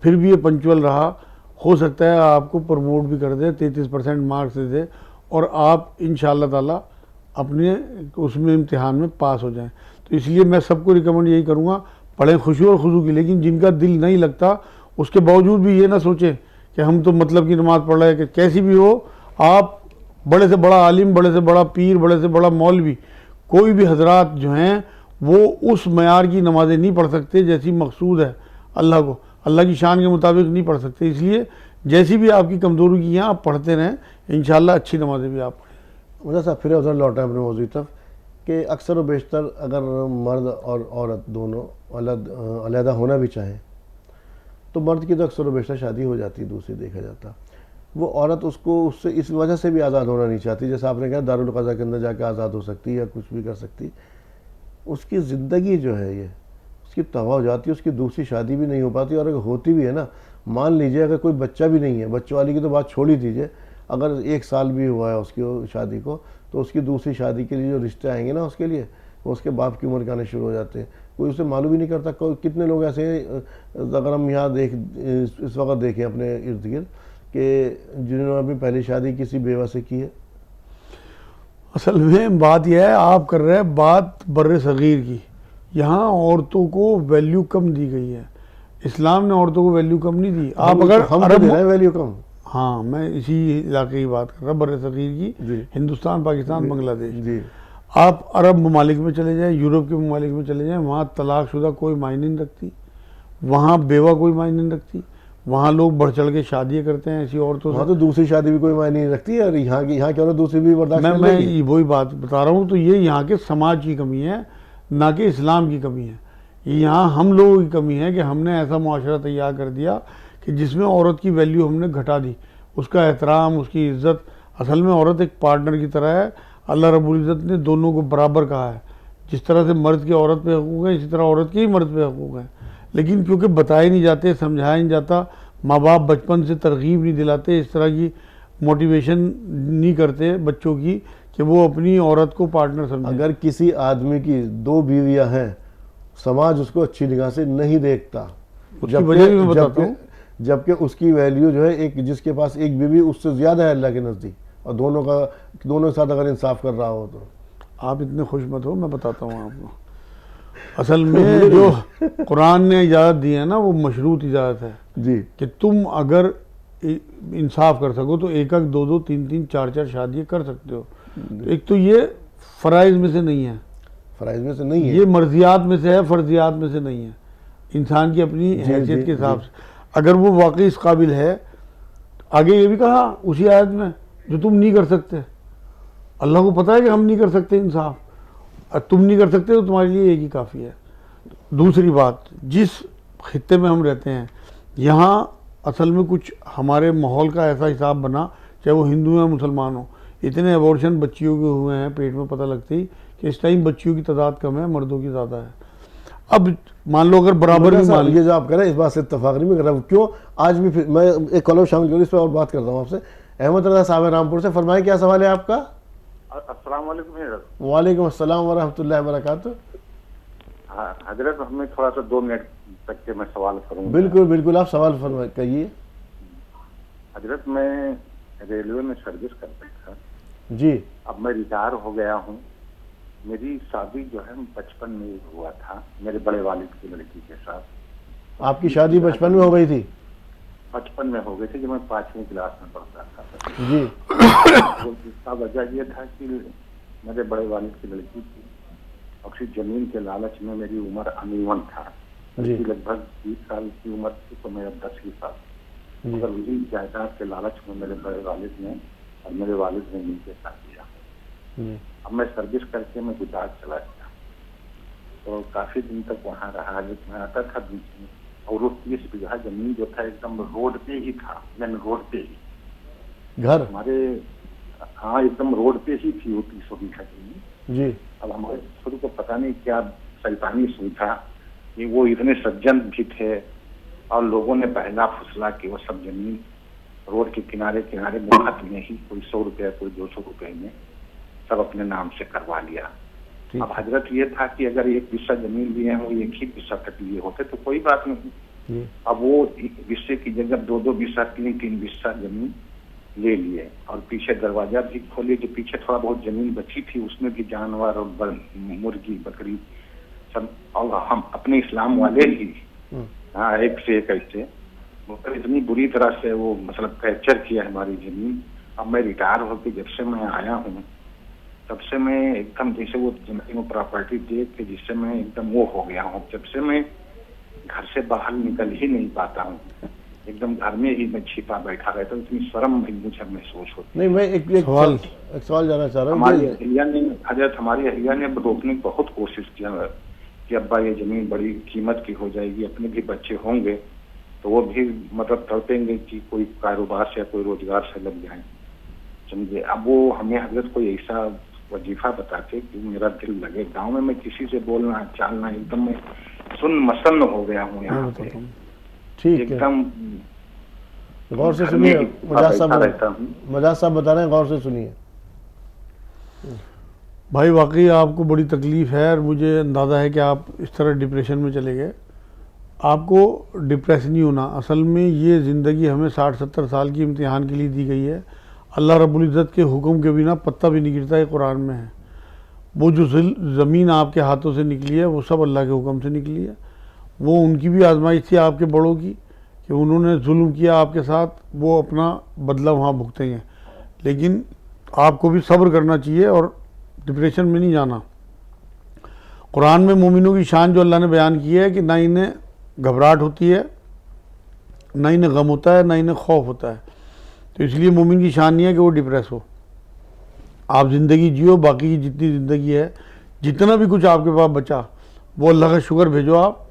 फिर भी ये पंक्चुअल रहा, हो सकता है आपको प्रमोट भी कर दे, 33% मार्क्स दे दे और आप इंशाअल्लाह ताला अपने उसमें इम्तिहान में पास हो जाएं। तो इसलिए मैं सबको रिकमेंड यही करूँगा, पढ़ें खुशू और खुजू की, लेकिन जिनका दिल नहीं लगता उसके बावजूद भी ये ना सोचें कि हम तो मतलब की नमाज़ पढ़ रहे हैं। कि कैसी भी हो, आप बड़े से बड़ा आलिम, बड़े से बड़ा पीर, बड़े से बड़ा मौलवी, कोई भी हजरात जो हैं वो उस मयार की नमाज़ें नहीं पढ़ सकते जैसी मकसूद है अल्लाह को, अल्लाह की शान के मुताबिक नहीं पढ़ सकते। इसलिए जैसी भी आपकी कमज़ोरी की हैं आप पढ़ते रहें, इंशाअल्लाह अच्छी नमाज़ें भी आप पढ़ें। मुझे साहब फिर उधर लौटा अपने मौजूद तक कि अक्सर व बेशतर अगर मर्द और औरत दोनों अलहदा होना भी चाहें तो मर्द की तो अक्सर व बेशतर शादी हो जाती है, दूसरी देखा जाता, वो औरत उससे इस वजह से भी आज़ाद होना नहीं चाहती, जैसे आपने कहा दारुल क़ज़ा के अंदर जाकर आज़ाद हो सकती है या कुछ भी कर सकती, उसकी ज़िंदगी जो है ये उसकी तबाह हो जाती है, उसकी दूसरी शादी भी नहीं हो पाती। और अगर होती भी है ना, मान लीजिए अगर कोई बच्चा भी नहीं है, बच्चों वाली की तो बात छोड़ ही दीजिए, अगर 1 साल भी हुआ है उसकी शादी को, तो उसकी दूसरी शादी के लिए जो रिश्ते आएंगे ना उसके लिए, वो उसके बाप की उम्र के आने शुरू हो जाते हैं, कोई उसे मालूम ही नहीं करता। कितने लोग ऐसे हैं, अगर हम यहाँ इस वक्त देखें अपने इर्द गिर्द कि जिन्होंने अपनी पहली शादी किसी बेवा से की है। असल में बात यह है, आप कर रहे हैं बात बर्रे सगीर की, यहाँ औरतों को वैल्यू कम दी गई है, इस्लाम ने औरतों को वैल्यू कम नहीं दी। आप अगर अरब में वैल्यू कम, हाँ मैं इसी इलाके की बात कर रहा हूँ, बर्रे सगीर की, हिंदुस्तान, पाकिस्तान, बांग्लादेश। आप अरब ममालिक में चले जाएँ, यूरोप के ममालिक में चले जाएँ, वहाँ तलाकशुदा कोई मायने नहीं रखती, वहाँ बेवा कोई मायने नहीं रखती, वहाँ लोग बढ़ चढ़ के शादियाँ करते हैं ऐसी औरतों से। वहाँ तो दूसरी शादी भी कोई मायने नहीं रखती है, और यहाँ की औरत दूसरी भी बर्दाश्त कर लेगी। मैं वही बात बता रहा हूँ। तो ये यहाँ के समाज की कमी है, ना कि इस्लाम की कमी है। ये यहाँ हम लोगों की कमी है कि हमने ऐसा मुआशरा तैयार कर दिया कि जिसमें औरत की वैल्यू हमने घटा दी, उसका एहतराम, उसकी इज्जत। असल में औरत एक पार्टनर की तरह है। अल्लाह रब्बुल इज़्ज़त ने दोनों को बराबर कहा है। जिस तरह से मर्द के औरत पे हकूक़ है, इसी तरह औरत के ही मर्द पे हकूक़ है। लेकिन क्योंकि बताए नहीं जाते, समझाया नहीं जाता, माँ बाप बचपन से तरगीब नहीं दिलाते, इस तरह की मोटिवेशन नहीं करते बच्चों की कि वो अपनी औरत को पार्टनर समझे। अगर किसी आदमी की 2 बीवियां हैं, समाज उसको अच्छी निगाह से नहीं देखता। उसकी वजह भी मैं बताता हूँ। जबकि उसकी वैल्यू जो है, एक जिसके पास एक बीवी उससे ज़्यादा है अल्लाह के नज़दीक, और दोनों के साथ अगर इंसाफ कर रहा हो तो। आप इतने खुश मत हो, मैं बताता हूँ आपको। असल में जो कुरान ने इजाज़त दी है ना, वो मशरूत इजाज़त है जी, कि तुम अगर इंसाफ कर सको तो 1-1, 2-2, 3-3, 4-4 शादियाँ कर सकते हो। तो एक तो ये फ़राइज़ में से नहीं है, फ़राइज़ में से नहीं है, ये मर्जियात में से है, फ़र्जियात में से नहीं है। इंसान की अपनी हैसियत के हिसाब से अगर वो वाकई इस काबिल है। आगे ये भी कहा उसी आयत में, जो तुम नहीं कर सकते। अल्लाह को पता है कि हम नहीं कर सकते इंसाफ, और तुम नहीं कर सकते तो तुम्हारे लिए एक ही काफ़ी है। दूसरी बात, जिस खित्ते में हम रहते हैं, यहाँ असल में कुछ हमारे माहौल का ऐसा हिसाब बना, चाहे वो हिंदू या मुसलमान हो, इतने अबॉर्शन बच्चियों के हुए हैं पेट में, पता लगती कि इस टाइम बच्चियों की तादाद कम है, मर्दों की ज़्यादा है। अब मान लो अगर बराबर भी मान, ये जो आप कह रहे हैं इस बात से इत्तफाक नहीं मैं कर रहा हूँ। क्यों आज भी फिर मैं एक कॉलर शामिल करूँ, इस पर और बात करता हूँ आपसे। अहमद रज़ा साहब रामपुर से, फरमाएं क्या सवाल है आपका। अस्सलाम वालेकुम। वालेकुम अस्सलाम वरहमतुल्लाहि वबरकातुहू। हाँ हजरत, हमें थोड़ा सा 2 मिनट तक के मैं सवाल करूँगा। बिल्कुल बिल्कुल, आप सवाल फरमाइए, कहिए। हजरत, मैं रेलवे में सर्विस करता था जी। अब मैं रिटायर हो गया हूँ। मेरी शादी जो है बचपन में हुआ था, मेरे बड़े वालिद की लड़की के साथ। आपकी शादी बचपन में हो गई थी? बचपन में हो गई थी, जब मैं 5वीं क्लास में पढ़ता था जी। इसका वजह यह था कि मेरे बड़े वालिद की लड़की थी, और फिर जमीन के लालच में मेरी उम्र अनइवन था। लगभग 20 साल की उम्र थी तो मैं अब 10 साल, मगर वही जायदाद के लालच में मेरे बड़े वालिद ने और मेरे वालिद ने मिलकर साथ दिया। अब मैं सर्विस करके मैं गुजरात चला गया, तो काफी दिन तक वहाँ रहा। मैं आता था बीच में, और वो 30 बीघा जमीन जो था एकदम रोड पे ही था, मेन रोड पे ही घर हमारे। हाँ, एकदम रोड पे ही थी वो 30 बीघा जमीन जी। अब हमारे शुरू को पता नहीं क्या शैतानी सूझा कि वो इतने सज्जन भी थे, और लोगों ने पहला फुसला कि वो सब जमीन रोड के किनारे किनारे मुफ्त में ही, कोई 100 रुपये कोई 200 रुपये में सब अपने नाम से करवा लिया। अब हजरत ये था कि अगर एक हिस्सा जमीन लिए हैं, वो एक ही हिस्सा तक लिए होते तो कोई बात नहीं। अब वो हिस्से की जगह 2-2 हिस्सा 3-3 हिस्सा जमीन ले लिए, और पीछे दरवाजा भी खोले, जो पीछे थोड़ा बहुत जमीन बची थी उसमें भी जानवर और मुर्गी बकरी सब, और हम अपने इस्लाम वाले ही हाँ एक से एक ऐसे, मतलब इतनी बुरी तरह से वो मतलब कैप्चर किया हमारी जमीन। अब मैं रिटायर होकर जब से मैं आया हूँ, तब से मैं एकदम जैसे वो जमीन प्रॉपर्टी देख के जिससे मैं एकदम वो हो गया हूँ। जब से मैं घर से बाहर निकल ही नहीं पाता हूँ, एकदम घर में ही मैं छिपा बैठा रहता हूँ, इतनी शर्म मुझे महसूस होती। नहीं, मैं एक सवाल जाना चाह रहा हूँ। हमारी अहिया ने, हजरत हमारी अहिया ने रोकने की बहुत कोशिश किया कि अब्बा ये जमीन बड़ी कीमत की हो जाएगी, अपने भी बच्चे होंगे तो वो भी मतलब तड़पेंगे कि कोई कारोबार से या कोई रोजगार से लग जाए, समझे। अब वो हमें हजरत कोई ऐसा वजीफा बताते कि मेरा दिल लगे। गांव में मैं किसी से बोलना चालना एकदम मैं सुन मसन्न हो गया हूँ यहाँ पे। ठीक है, एकदम गौर से सुनिए। मजाज साहब बता रहे हैं, गौर से सुनिए। भाई वाकई आपको बड़ी तकलीफ़ है, और मुझे अंदाज़ा है कि आप इस तरह डिप्रेशन में चले गए। आपको डिप्रेस नहीं होना। असल में ये ज़िंदगी हमें 60-70 साल की इम्तिहान के लिए दी गई है। अल्लाह रब्बुल इज़्ज़त के हुक्म के बिना पत्ता भी नहीं गिरता है, कुरान में है। वो जो ज़मीन आपके हाथों से निकली है वो सब अल्लाह के हुक्म से निकली है। वो उनकी भी आजमाइश थी आपके बड़ों की कि उन्होंने जुल्म किया आपके साथ, वो अपना बदला वहाँ भुगतेंगे। लेकिन आपको भी सब्र करना चाहिए और डिप्रेशन में नहीं जाना। कुरान में मोमिनों की शान जो अल्लाह ने बयान की है कि ना इन्हें घबराहट होती है ना इन्हें गम होता है, ना इन्हें खौफ होता है। तो इसलिए मोमिन की शान नहीं है कि वो डिप्रेस हो। आप ज़िंदगी जियो, बाकी की जितनी ज़िंदगी है, जितना भी कुछ आपके पास बचा, वो अल्लाह का शुक्र भेजो आप।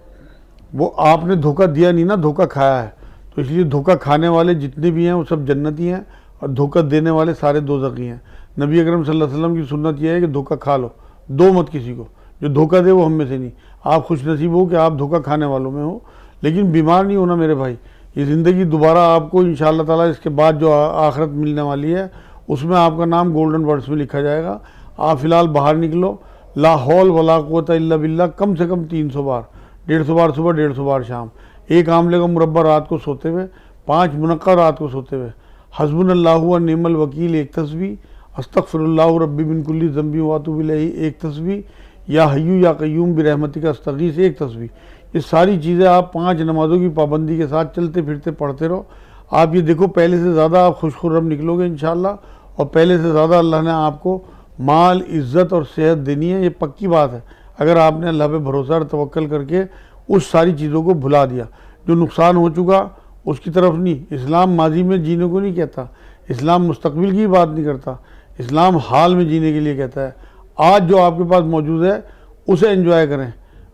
वो आपने धोखा दिया नहीं ना, धोखा खाया है। तो इसलिए धोखा खाने वाले जितने भी हैं वो सब जन्नती हैं, और धोखा देने वाले सारे दोज़खी हैं। नबी अकरम सल्लल्लाहु अलैहि वसल्लम की सुन्नत यह है कि धोखा खा लो, दो मत किसी को। जो धोखा दे वो हम में से नहीं। आप खुश नसीब हो कि आप धोखा खाने वालों में हो, लेकिन बीमार नहीं होना मेरे भाई। ये ज़िंदगी दोबारा आपको इंशाअल्लाह ताला इसके बाद जो आखिरत मिलने वाली है उसमें आपका नाम गोल्डन वर्ड्स में लिखा जाएगा। आप फ़िलहाल बाहर निकलो, ला हौल वला कुव्वता इल्ला बिल्लाह कम से कम 300 बार, 150 बार सुबह, 150 बार शाम, एक आमले का मुरब्बा रात को सोते हुए, 5 मुनक्का रात को सोते हुए, हस्बुनल्लाहु व निअमल वकील एक तस्बीह, अस्तगफिरुल्लाह रब्बी मिन कुल्ली ज़ंबी व अतूबु इलैही एक तस्बीह, या हय्यू या क़य्यूम बिरहमतिका अस्तगीस एक तस्बीह। ये सारी चीज़ें आप 5 नमाज़ों की पाबंदी के साथ चलते फिरते पढ़ते रहो। आप ये देखो पहले से ज़्यादा आप खुशखुर्रम निकलोगे इंशाअल्लाह, और पहले से ज़्यादा अल्लाह ने आपको माल, इज़्ज़त और सेहत देनी है। ये पक्की बात है। अगर आपने अल्लाह पे भरोसा और तवक्कल करके उस सारी चीज़ों को भुला दिया। जो नुकसान हो चुका उसकी तरफ नहीं, इस्लाम माजी में जीने को नहीं कहता, इस्लाम मुस्तकबिल की बात नहीं करता, इस्लाम हाल में जीने के लिए कहता है। आज जो आपके पास मौजूद है उसे एंजॉय करें,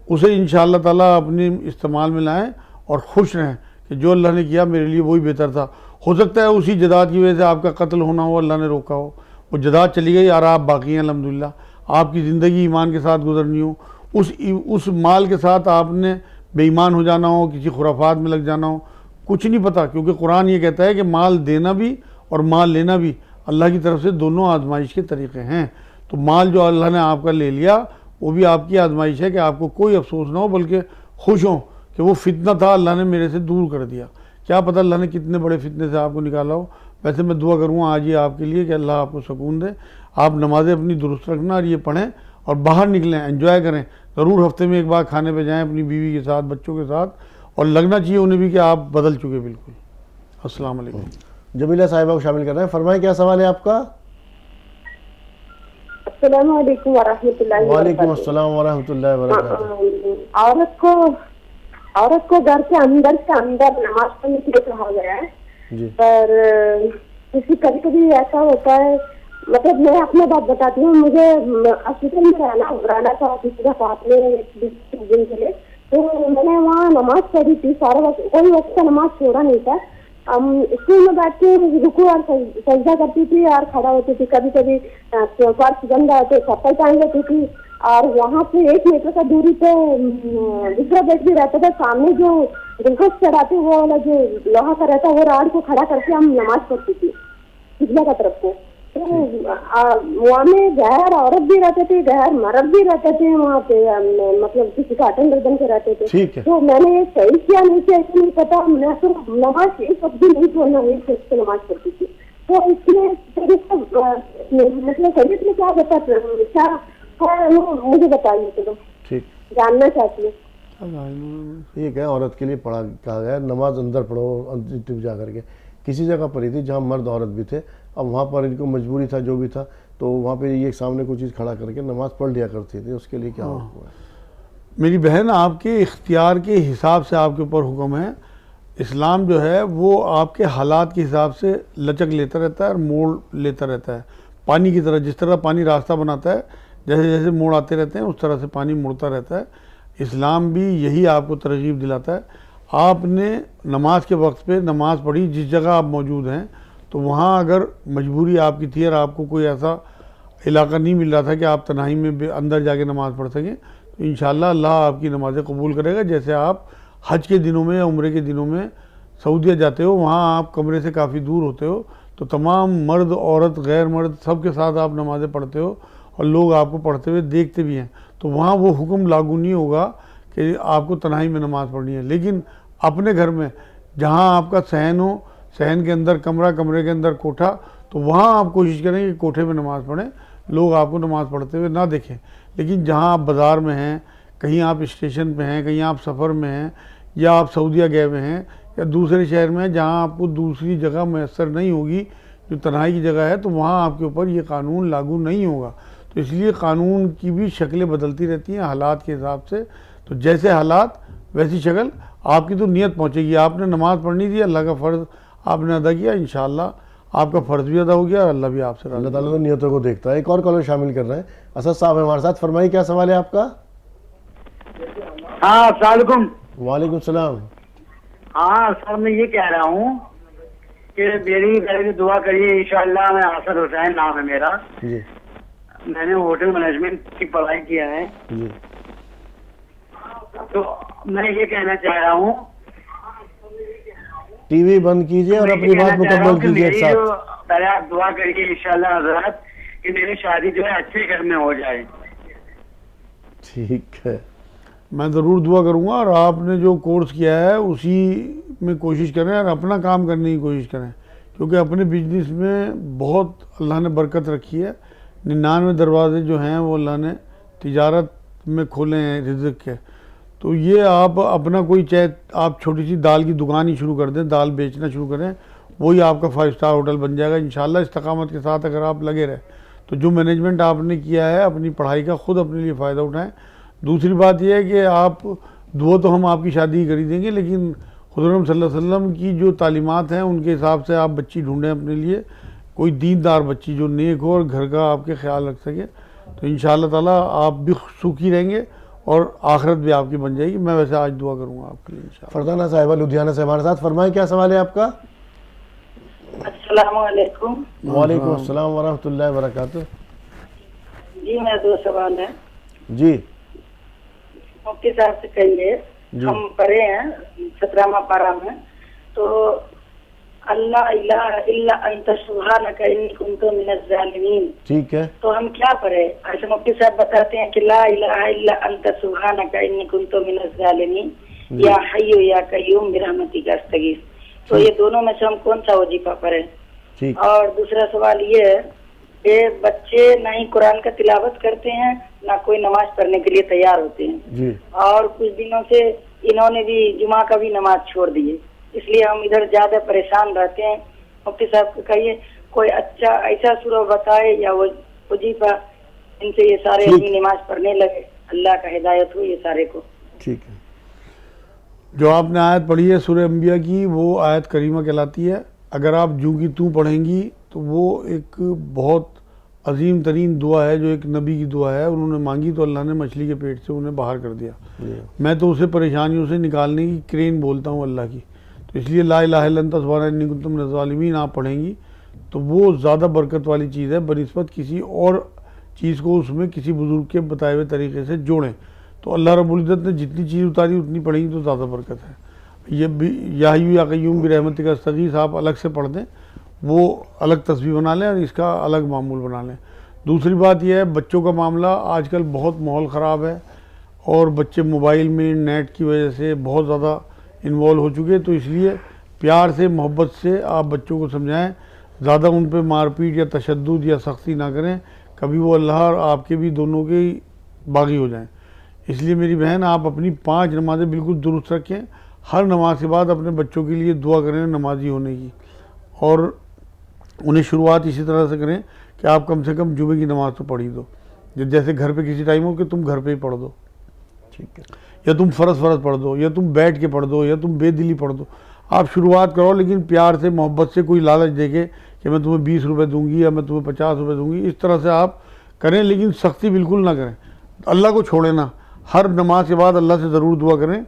उसे इंशाअल्लाह ताला अपने इस्तेमाल में लाएं और खुश रहें कि जो अल्लाह ने किया मेरे लिए वही बेहतर था। हो सकता है उसी जदाद की वजह से आपका कत्ल होना हो, अल्लाह ने रोका हो, वो जदाद चली गई और आप बाकी हैं अल्हम्दुलिल्लाह। आपकी ज़िंदगी ईमान के साथ गुजरनी हो, उस माल के साथ आपने बेईमान हो जाना हो, किसी खुराफात में लग जाना हो, कुछ नहीं पता। क्योंकि कुरान ये कहता है कि माल देना भी और माल लेना भी अल्लाह की तरफ से दोनों आजमाइश के तरीक़े हैं। तो माल जो अल्लाह ने आपका ले लिया वो भी आपकी आजमाइश है कि आपको कोई अफसोस ना हो, बल्कि खुश हो कि वो फितना था, अल्लाह ने मेरे से दूर कर दिया। क्या पता अल्लाह ने कितने बड़े फितने से आपको निकाला हो। वैसे मैं दुआ करूँगा आज ये आपके लिए कि अल्लाह आपको सुकून दे। आप नमाज़ें अपनी दुरुस्त रखना और ये पढ़ें और बाहर निकलें, एंजॉय करें। ज़रूर हफ्ते में एक बार खाने पे जाएं अपनी बीवी के साथ, बच्चों के साथ, और लगना चाहिए उन्हें भी कि आप बदल चुके बिल्कुल। अस्सलाम वालेकुम। जमीला साहिबा को शामिल कर रहे हैं। फरमाएं क्या सवाल है आपका? अस्सलाम वालेकुम वरहमतुल्लाहि वालेकुम अस्सलाम वरहमतुल्लाहि वबरकातुहू। औरत को घर के अंदर से अंदर नमाज पढ़ने के लिए कहा गया है, पर किसी कभी ऐसा होता है, मतलब मैं अपना बात बताती हूँ। मुझे हॉस्पिटल में रहना था किसी का साथ में 20 दिन के लिए, तो मैंने वहाँ नमाज पढ़ी थी सारा वक्त, कोई वक्त का नमाज छोड़ा नहीं था। स्कूल में बैठ के रुकू और सजदा करती थी और खड़ा होती थी, कभी कभी फर्श गंदा होते चप्पल पहन लेती थी, और वहाँ से 1 मीटर का दूरी पे दूसरा बेड भी रहता था। सामने जो गुलगोश चढ़ाते वो वाला जो लोहा का रहता वो राड को खड़ा करके हम नमाज पढ़ती थी किबला का तरफ को। तो वहाँ में गैर औरत भी रहते थे, गैर मर्द भी रहते थे वहाँ पे, मतलब किसी का अटेंडर बन के रहते थे। तो मैंने ये सही किया नहीं किया इसको नहीं पता, मैं तो नमाज एक वक्त भी नहीं छोड़ना, एक से नमाज पढ़ती थी। तो इसमें मतलब शरीयत में क्या बता, क्या मुझे बताइए, चलो ठीक जानना चाहती हूँ। ठीक है, औरत के लिए पढ़ा कहा गया नमाज अंदर पढ़ो जा करके। किसी जगह पढ़ी थी जहाँ मर्द औरत भी थे, अब वहाँ पर इनको मजबूरी था जो भी था, तो वहाँ पे ये सामने कोई चीज़ खड़ा करके नमाज पढ़ लिया करती थी। उसके लिए क्या हुक्म है? मेरी बहन, आपके इख्तियार के हिसाब से आपके ऊपर हुक्म है। इस्लाम जो है वो आपके हालात के हिसाब से लचक लेता रहता है और मोड़ लेता रहता है। पानी की तरह, जिस तरह पानी रास्ता बनाता है, जैसे जैसे मोड़ आते रहते हैं उस तरह से पानी मुड़ता रहता है। इस्लाम भी यही आपको तरगीब दिलाता है। आपने नमाज के वक्त पे नमाज पढ़ी, जिस जगह आप मौजूद हैं, तो वहाँ अगर मजबूरी आपकी थी और आपको कोई ऐसा इलाका नहीं मिल रहा था कि आप तन्हाई में अंदर जाके नमाज़ पढ़ सकें, तो इंशाअल्लाह अल्लाह आपकी नमाज़ें कबूल करेगा। जैसे आप हज के दिनों में या उम्रे के दिनों में सऊदीया जाते हो, वहाँ आप कमरे से काफ़ी दूर होते हो, तो तमाम मर्द औरत गैर मर्द सबके साथ आप नमाज़ें पढ़ते हो और लोग आपको पढ़ते हुए देखते भी हैं। तो वहाँ वो हुक्म लागू नहीं होगा कि आपको तन्हाई में नमाज़ पढ़नी है। लेकिन अपने घर में जहाँ आपका सहन हो, सहन के अंदर कमरा, कमरे के अंदर कोठा, तो वहाँ आप कोशिश करें कि कोठे में नमाज़ पढ़ें, लोग आपको नमाज़ पढ़ते हुए ना देखें। लेकिन जहाँ आप बाज़ार में हैं, कहीं आप स्टेशन पे हैं, कहीं आप सफ़र में हैं, या आप सऊदीया गए हुए हैं या दूसरे शहर में हैं जहाँ आपको दूसरी जगह मैसर नहीं होगी जो तन्हाई की जगह है, तो वहाँ आपके ऊपर ये कानून लागू नहीं होगा। तो इसलिए कानून की भी शक्लें बदलती रहती हैं हालात के हिसाब से। तो जैसे हालात वैसी शक्ल, आपकी तो नियत पहुँचेगी। आपने नमाज़ पढ़नी थी, अल्लाह का फ़र्ज़ आपने अदा किया, इंशाअल्लाह आपका फ़र्ज़ भी अदा हो गया, अल्लाह भी आपसे अल्लाह ताला तो नियतों को देखता है। एक और कॉलर शामिल कर रहे हैं, असद साहब है हमारे साथ, फरमाइए क्या सवाल है आपका। हाँ, अस्सलाम वालेकुम। वालेकुम सलाम। हाँ सर, मैं ये कह रहा हूँ कि मेरी घर की दुआ करिए इंशाअल्लाह। मैं आसर हुसैन नाम है मेरा जी मैंने होटल मैनेजमेंट की पढ़ाई किया है। जी तो मैं ये कहना चाह रहा हूँ, टीवी बंद कीजिए और अपनी बात मुकम्मल कीजिए एक साथ। पहले आप दुआ करिए इंशाअल्लाह हज़रत कि मेरी शादी जो है अच्छे घर में हो जाए। ठीक है, मैं ज़रूर दुआ करूँगा। और आपने जो कोर्स किया है उसी में कोशिश करें और अपना काम करने की कोशिश करें, क्योंकि अपने बिजनेस में बहुत अल्लाह ने बरकत रखी है। 99 दरवाजे जो हैं वो अल्लाह ने तिजारत में खोले हैं रिज़्क़ के। तो ये आप अपना कोई चाहे आप छोटी सी दाल की दुकान ही शुरू कर दें, दाल बेचना शुरू करें, वही आपका 5 स्टार होटल बन जाएगा इंशाअल्लाह। इस्तकामत के साथ अगर आप लगे रहे तो जो मैनेजमेंट आपने किया है अपनी पढ़ाई का, ख़ुद अपने लिए फ़ायदा उठाएं। दूसरी बात यह है कि आप दुआ तो हम आपकी शादी करी देंगे, लेकिन हुज़ूर सल्लल्लाहु अलैहि वसल्लम की जो तालीमात हैं उनके हिसाब से आप बच्ची ढूंढें अपने लिए, कोई दीनदार बच्ची जो नेक हो और घर का आपके ख्याल रख सके। तो इंशाअल्लाह ताला आप भी सुखी रहेंगे और आखिरत भी आपकी बन जाएगी। मैं वैसे आज दुआ करूँगा आपके लिए इंशाअल्लाह। फरजाना साहिबा लुधियाना से हमारे साथ, फरमाएं क्या सवाल है आपका। अस्सलाम वालेकुम। वालेकुम अस्सलाम वरहमतुल्लाहि वबरकातुहू। जी मेरा 2 सवाल है। जी मुफ्ती साहब से कहिए, हम पढ़े हैं 17वां पारा में, तो अल्लाह इलाहा इल्ला अंत सुब्हानका इन्नी कुन्तु मिनज़ ज़ालिमीन, ठीक है, तो हम क्या पढ़े। ऐसे मुफ्ती साहब बताते हैं कि ला इलाहा इल्ला अंत सुब्हानका इन्नी कुन्तु मिनज़ ज़ालिमीन या हय्यु या कय्यूम बिरहमतिका अस्तगीस। तो ये दोनों में से हम कौन सा वजीफा पढ़े। ठीक। और दूसरा सवाल ये है कि बच्चे ना ही कुरान का तिलावत करते हैं, ना कोई नमाज पढ़ने के लिए तैयार होते हैं जी। और कुछ दिनों से इन्होंने भी जुमा का भी नमाज छोड़ दिए, इसलिए हम इधर ज्यादा परेशान रहते हैं। मुफ्ती साहब को कहिए कोई अच्छा ऐसा सूरा बताए या वो वजीफा, इनसे ये सारे अपनी नमाज पढ़ने लगे, अल्लाह का हिदायत हो ये सारे को। ठीक है, जो आपने आयत पढ़ी है सूरह अंबिया की, वो आयत करीमा कहलाती है। अगर आप जू की तू पढ़ेंगी तो वो एक बहुत अजीम तरीन दुआ है, जो एक नबी की दुआ है। उन्होंने मांगी तो अल्लाह ने मछली के पेट से उन्हें बाहर कर दिया। मैं तो उसे परेशानियों से निकालने की क्रेन बोलता हूँ अल्लाह की। तो इसलिए ला इलाहा इल्ला अंता सुब्हानका इन्नी कुन्तु मिनज़ ज़ालिमीन आप पढ़ेंगी तो वो ज़्यादा बरकत वाली चीज़ है बनिस्बत किसी और चीज़ को उसमें किसी बुज़ुर्ग के बताए हुए तरीके से जोड़ें। तो अल्लाह रब्बुल इज़्ज़त ने जितनी चीज़ उतारी उतनी पढ़ेंगी तो ज़्यादा बरकत है। ये भी या हय्यु या कय्यूम बिरहमतिका अस्तगीस आप अलग से पढ़ दें, वो अलग तस्बीह बना लें और इसका अलग मामूल बना लें। दूसरी बात यह है, बच्चों का मामला आजकल बहुत माहौल ख़राब है और बच्चे मोबाइल में नेट की वजह से बहुत ज़्यादा इन्वॉल्व हो चुके हैं। तो इसलिए प्यार से मोहब्बत से आप बच्चों को समझाएं, ज़्यादा उन पर मारपीट या तशद्दुद या सख्ती ना करें, कभी वो अल्लाह और आपके भी दोनों के बागी हो जाएं। इसलिए मेरी बहन आप अपनी 5 नमाज़ें बिल्कुल दुरुस्त रखें। हर नमाज के बाद अपने बच्चों के लिए दुआ करें नमाजी होने की, और उन्हें शुरुआत इसी तरह से करें कि आप कम से कम जुमे की नमाज़ तो पढ़ ही दो। जैसे घर पे किसी टाइम हो कि तुम घर पे ही पढ़ दो, ठीक है, या तुम फ़र्ज़ पढ़ दो, या तुम बैठ के पढ़ दो, या तुम बेदिली पढ़ दो। आप शुरुआत करो, लेकिन प्यार से मोहब्बत से, कोई लालच देके कि मैं तुम्हें 20 रुपये दूंगी या मैं तुम्हें 50 रुपये दूंगी, इस तरह से आप करें, लेकिन सख्ती बिल्कुल ना करें। अल्लाह को छोड़े ना, हर नमाज के बाद अल्लाह से ज़रूर दुआ करें।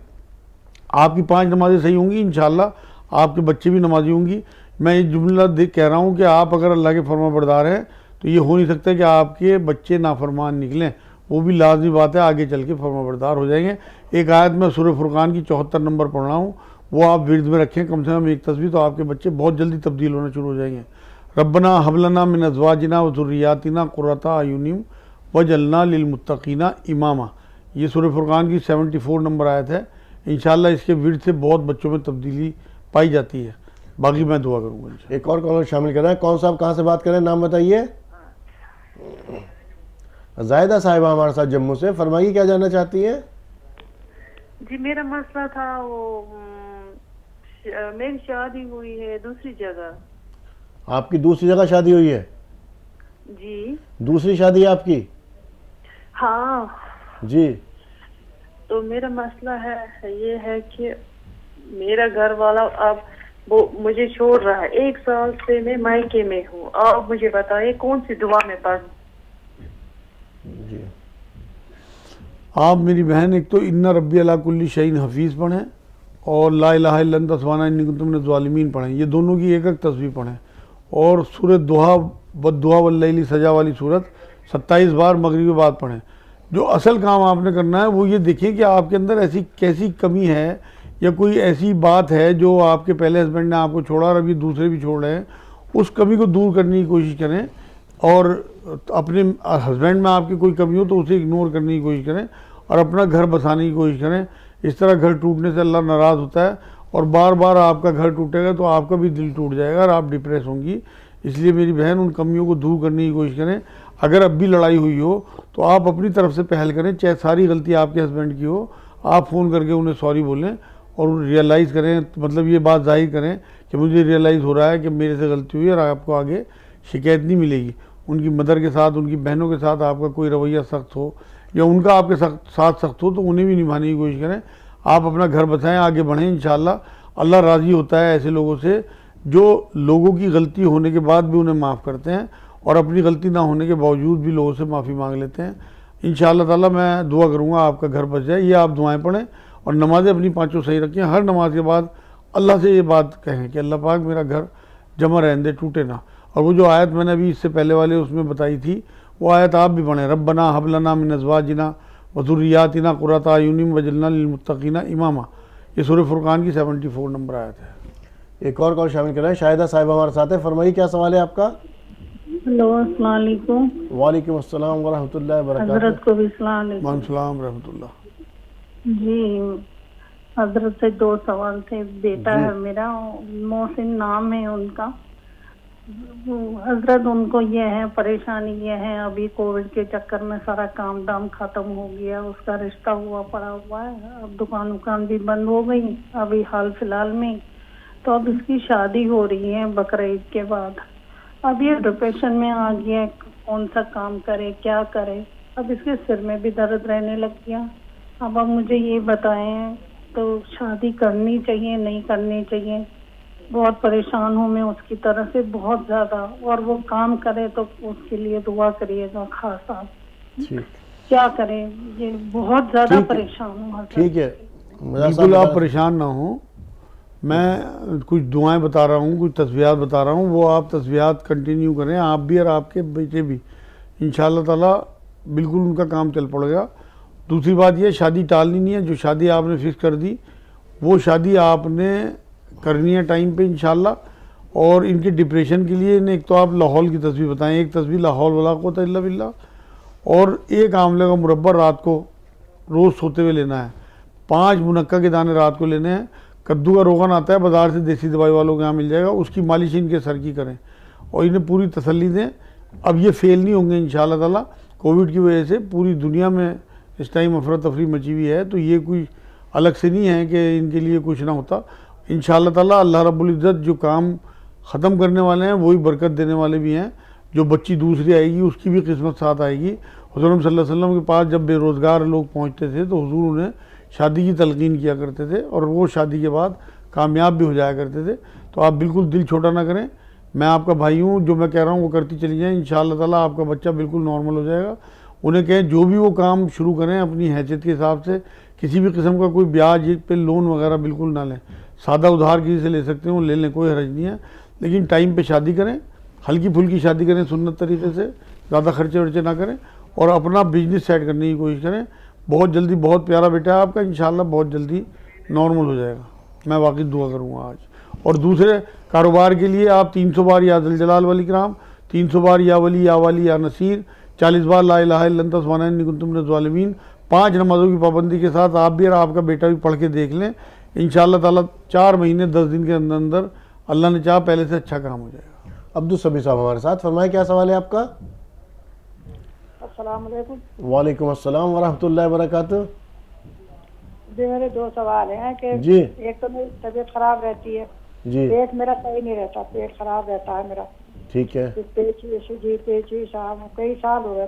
आपकी 5 नमाज़ें सही होंगी इंशाअल्लाह, आपके बच्चे भी नमाजी होंगी। मैं ये जुमला कह रहा हूँ कि आप अगर अल्लाह के फरमाबरदार हैं तो ये हो नहीं सकता कि आपके बच्चे नाफरमान निकलें, वो भी लाजमी बात है, आगे चल के फरमाबरदार हो जाएंगे। एक आयत में सूरह फुरकान की 74 नंबर पढ़ रहा हूँ, वो आप विर्द में रखें कम से कम एक तस्बीह, तो आपके बच्चे बहुत जल्दी तब्दील होना शुरू हो जाएंगे। रब्बना हबलना मिन अज़वाजिना व ज़ुर्रियातिना क़ुर्रता अयुनिम वजअलना लिलमुत्तक़ीना इमामा, ये सूरह फुरकान की 74 नंबर आयत है। इंशाअल्लाह इसके विर्द से बहुत बच्चों में तब्दीली पाई जाती है। बाकी मैं दुआ करूँगा। एक और कॉलर शामिल कर रहे हैं। कौन साहब कहाँ से बात कर रहे हैं, नाम बताइए। जायदा साहिबा हमारे साथ जम्मू से, फरमाइए क्या जानना चाहती हैं। जी मेरा मसला था वो मेरी शादी हुई है दूसरी जगह। आपकी दूसरी जगह शादी हुई है? जी दूसरी शादी है आपकी? हाँ जी। तो मेरा मसला है ये है कि मेरा घर वाला अब वो मुझे छोड़ रहा है, 1 साल से मैं मायके में हूँ। आप मुझे बताइए कौन सी दुआ में पढ़ूं? जी, आप मेरी बहन एक तो इन्ना रब्बी अला कुल्ली शैइन हफीज़ पढ़ें और ला इलाहा इल्ला अंता सुब्हानका इन्नी कुन्तु मिनज़ ज़ालिमीन पढ़ें। ये दोनों की एक एक तस्बीह पढ़ें और सूरत दुहा बद्दुहा वल्लैली सजा वाली सूरत 27 बार मगरिब के बाद पढ़ें। जो असल काम आपने करना है वो ये देखें कि आपके अंदर ऐसी कैसी कमी है या कोई ऐसी बात है जो आपके पहले हस्बैंड ने आपको छोड़ा और अभी दूसरे भी छोड़ रहे हैं, उस कमी को दूर करने की कोशिश करें। और अपने हस्बैंड में आपकी कोई कमी हो तो उसे इग्नोर करने की कोशिश करें और अपना घर बसाने की कोशिश करें। इस तरह घर टूटने से अल्लाह नाराज़ होता है और बार बार आपका घर टूटेगा तो आपका भी दिल टूट जाएगा और आप डिप्रेस होंगी। इसलिए मेरी बहन उन कमियों को दूर करने की कोशिश करें। अगर अब भी लड़ाई हुई हो तो आप अपनी तरफ से पहल करें, चाहे सारी गलती आपके हस्बैंड की हो, आप फ़ोन करके उन्हें सॉरी बोलें और रियलाइज़ करें, मतलब ये बात जाहिर करें कि मुझे रियलाइज़ हो रहा है कि मेरे से गलती हुई है और आपको आगे शिकायत नहीं मिलेगी। उनकी मदर के साथ, उनकी बहनों के साथ आपका कोई रवैया सख्त हो या उनका आपके साथ सख्त हो तो उन्हें भी निभाने की कोशिश करें। आप अपना घर बसाएं, आगे बढ़ें। इंशाअल्लाह अल्लाह राज़ी होता है ऐसे लोगों से जो लोगों की गलती होने के बाद भी उन्हें माफ़ करते हैं और अपनी गलती ना होने के बावजूद भी लोगों से माफ़ी मांग लेते हैं। इंशाअल्लाह ताला मैं दुआ करूँगा आपका घर बच जाए। ये आप दुआएँ पढ़ें और नमाज़ें अपनी 5 सही रखें। हर नमाज के बाद अल्लाह से ये बात कहें कि अल्लाह पाक मेरा घर जमा रहने दे, टूटे ना। और वो जो आयत मैंने अभी इससे पहले वाले उसमें बताई थी वो आयत आप भी पढ़ें, रब्बना हब लना मिन अज़वाजिना व ज़ुर्रिय्यातिना क़ुर्रता अयुनिन वजअलना लिलमुत्तक़ीना इमामा। ये सूरह फुरक़ान की 74 नंबर आयत है। एक और कॉल शामिल कर रहे हैं, शाहिदा साहिब हमारे साथ है। फरमाइए क्या सवाल है आपका? हेलो, अस्सलाम वालेकुम। वालेकुम अस्सलाम व रहमतुल्लाहि व बरकातहू। हजरत को भी सलाम अलैकुम। वालेकुम रहमतुल्लाह। जी हजरत से 2 सवाल थे। बेटा है मेरा, मोहसिन नाम है उनका। हजरत उनको ये है परेशानी, ये है अभी कोविड के चक्कर में सारा काम दाम खत्म हो गया, उसका रिश्ता हुआ पड़ा हुआ है, अब दुकान भी बंद हो गई अभी हाल फिलहाल में। तो अब इसकी शादी हो रही है बकरीद के बाद। अब ये डिप्रेशन में आ गया, कौन सा काम करे, क्या करे। अब इसके सिर में भी दर्द रहने लग गया। अब आप मुझे ये बताएं तो शादी करनी चाहिए नहीं करनी चाहिए? बहुत परेशान हूँ मैं उसकी तरफ से बहुत ज़्यादा, और वो काम करे तो उसके लिए दुआ करिएगा खास आप। क्या करें, ये बहुत ज़्यादा परेशान हूँ। ठीक है, बिल्कुल आप परेशान ना हो। मैं कुछ दुआएं बता रहा हूँ, कुछ तस्बीहात बता रहा हूँ, वो आप तस्बीहात कंटिन्यू करें, आप भी और आपके बेटे भी। इंशाअल्लाह ताला बिल्कुल उनका काम चल पड़ेगा। दूसरी बात ये, शादी टालनी नहीं है। जो शादी आपने फिक्स कर दी वो शादी आपने करनी है टाइम पे इंशाअल्लाह। और इनके डिप्रेशन के लिए इन्हें एक तो आप लाहौल की तस्बीह बताएं, एक तस्बीह लाहौल वला क़ुव्वता इल्ला बिल्लाह, और एक आंवले का मुरब्बा रात को रोज़ सोते हुए लेना है। 5 मुनक्का के दाने रात को लेने हैं। कद्दू का रोगन आता है बाज़ार से, देसी दवाई वालों के यहाँ मिल जाएगा, उसकी मालिश इनके सर की करें और इन्हें पूरी तसल्ली दें। अब ये फेल नहीं होंगे इंशाअल्लाह ताला। कोविड की वजह से पूरी दुनिया में इस टाइम अफरा तफरी मची हुई है, तो ये कोई अलग से नहीं है कि इनके लिए कुछ ना होता। इंशाअल्लाह ताला अल्लाह रब्बुल इज़्ज़त जो काम ख़त्म करने वाले हैं वही बरकत देने वाले भी हैं। जो बच्ची दूसरी आएगी उसकी भी किस्मत साथ आएगी। हुज़ूर सल्लल्लाहु अलैहि वसल्लम के पास जब बेरोज़गार लोग पहुँचते थे तो हुज़ूर उन्हें शादी की तलकीन किया करते थे और वो शादी के बाद कामयाब भी हो जाया करते थे। तो आप बिल्कुल दिल छोटा ना करें। मैं आपका भाई हूँ, जो मैं कह रहा हूँ वो करती चली जाएँ। इंशाअल्लाह ताला आपका बच्चा बिल्कुल नॉर्मल हो जाएगा। उन्हें कहें जो भी वो काम शुरू करें अपनी हैसियत के हिसाब से, किसी भी किस्म का कोई ब्याज पे लोन वगैरह बिल्कुल ना लें। सादा उधार किसी से ले सकते हैं, वो ले लें, कोई हर्ज नहीं है। लेकिन टाइम पे शादी करें, हल्की फुल्की शादी करें सुन्नत तरीके से, ज़्यादा खर्चे वर्चे ना करें और अपना बिजनेस सेट करने की कोशिश करें। बहुत जल्दी, बहुत प्यारा बेटा है आपका, इंशाअल्लाह बहुत जल्दी नॉर्मल हो जाएगा। मैं वाकई दुआ करूँगा आज। और दूसरे कारोबार के लिए आप 300 बार या ज़ुल जलाल वल इकराम, 300 बार या वली या वाली या नसीर, 40 बार ला इलाहा इल्ला अंता सुब्हानका इन्नी कुन्तु मिनज़ ज़ालिमीन, 5 नमाज़ों की पाबंदी के साथ आप भी और आपका बेटा भी पढ़ के देख लें। इंशाअल्लाह ताला 4 महीने 10 दिन के अंदर अंदर अल्लाह ने चाहा पहले से अच्छा काम हो जाएगा। अब्दुल समी साहब हमारे साथ, फरमाए क्या सवाल है आपका? अस्सलाम वालेकुम। वालेकुम अस्सलाम व रहमतुल्लाहि व बरकातहू। जी मेरे 2 सवाल हैं कि जी। एक तो मेरी तबीयत खराब रहती है जी, पेट मेरा सही नहीं रहता, पेट खराब रहता है मेरा। ठीक है, पेची साहब कई साल हो गए,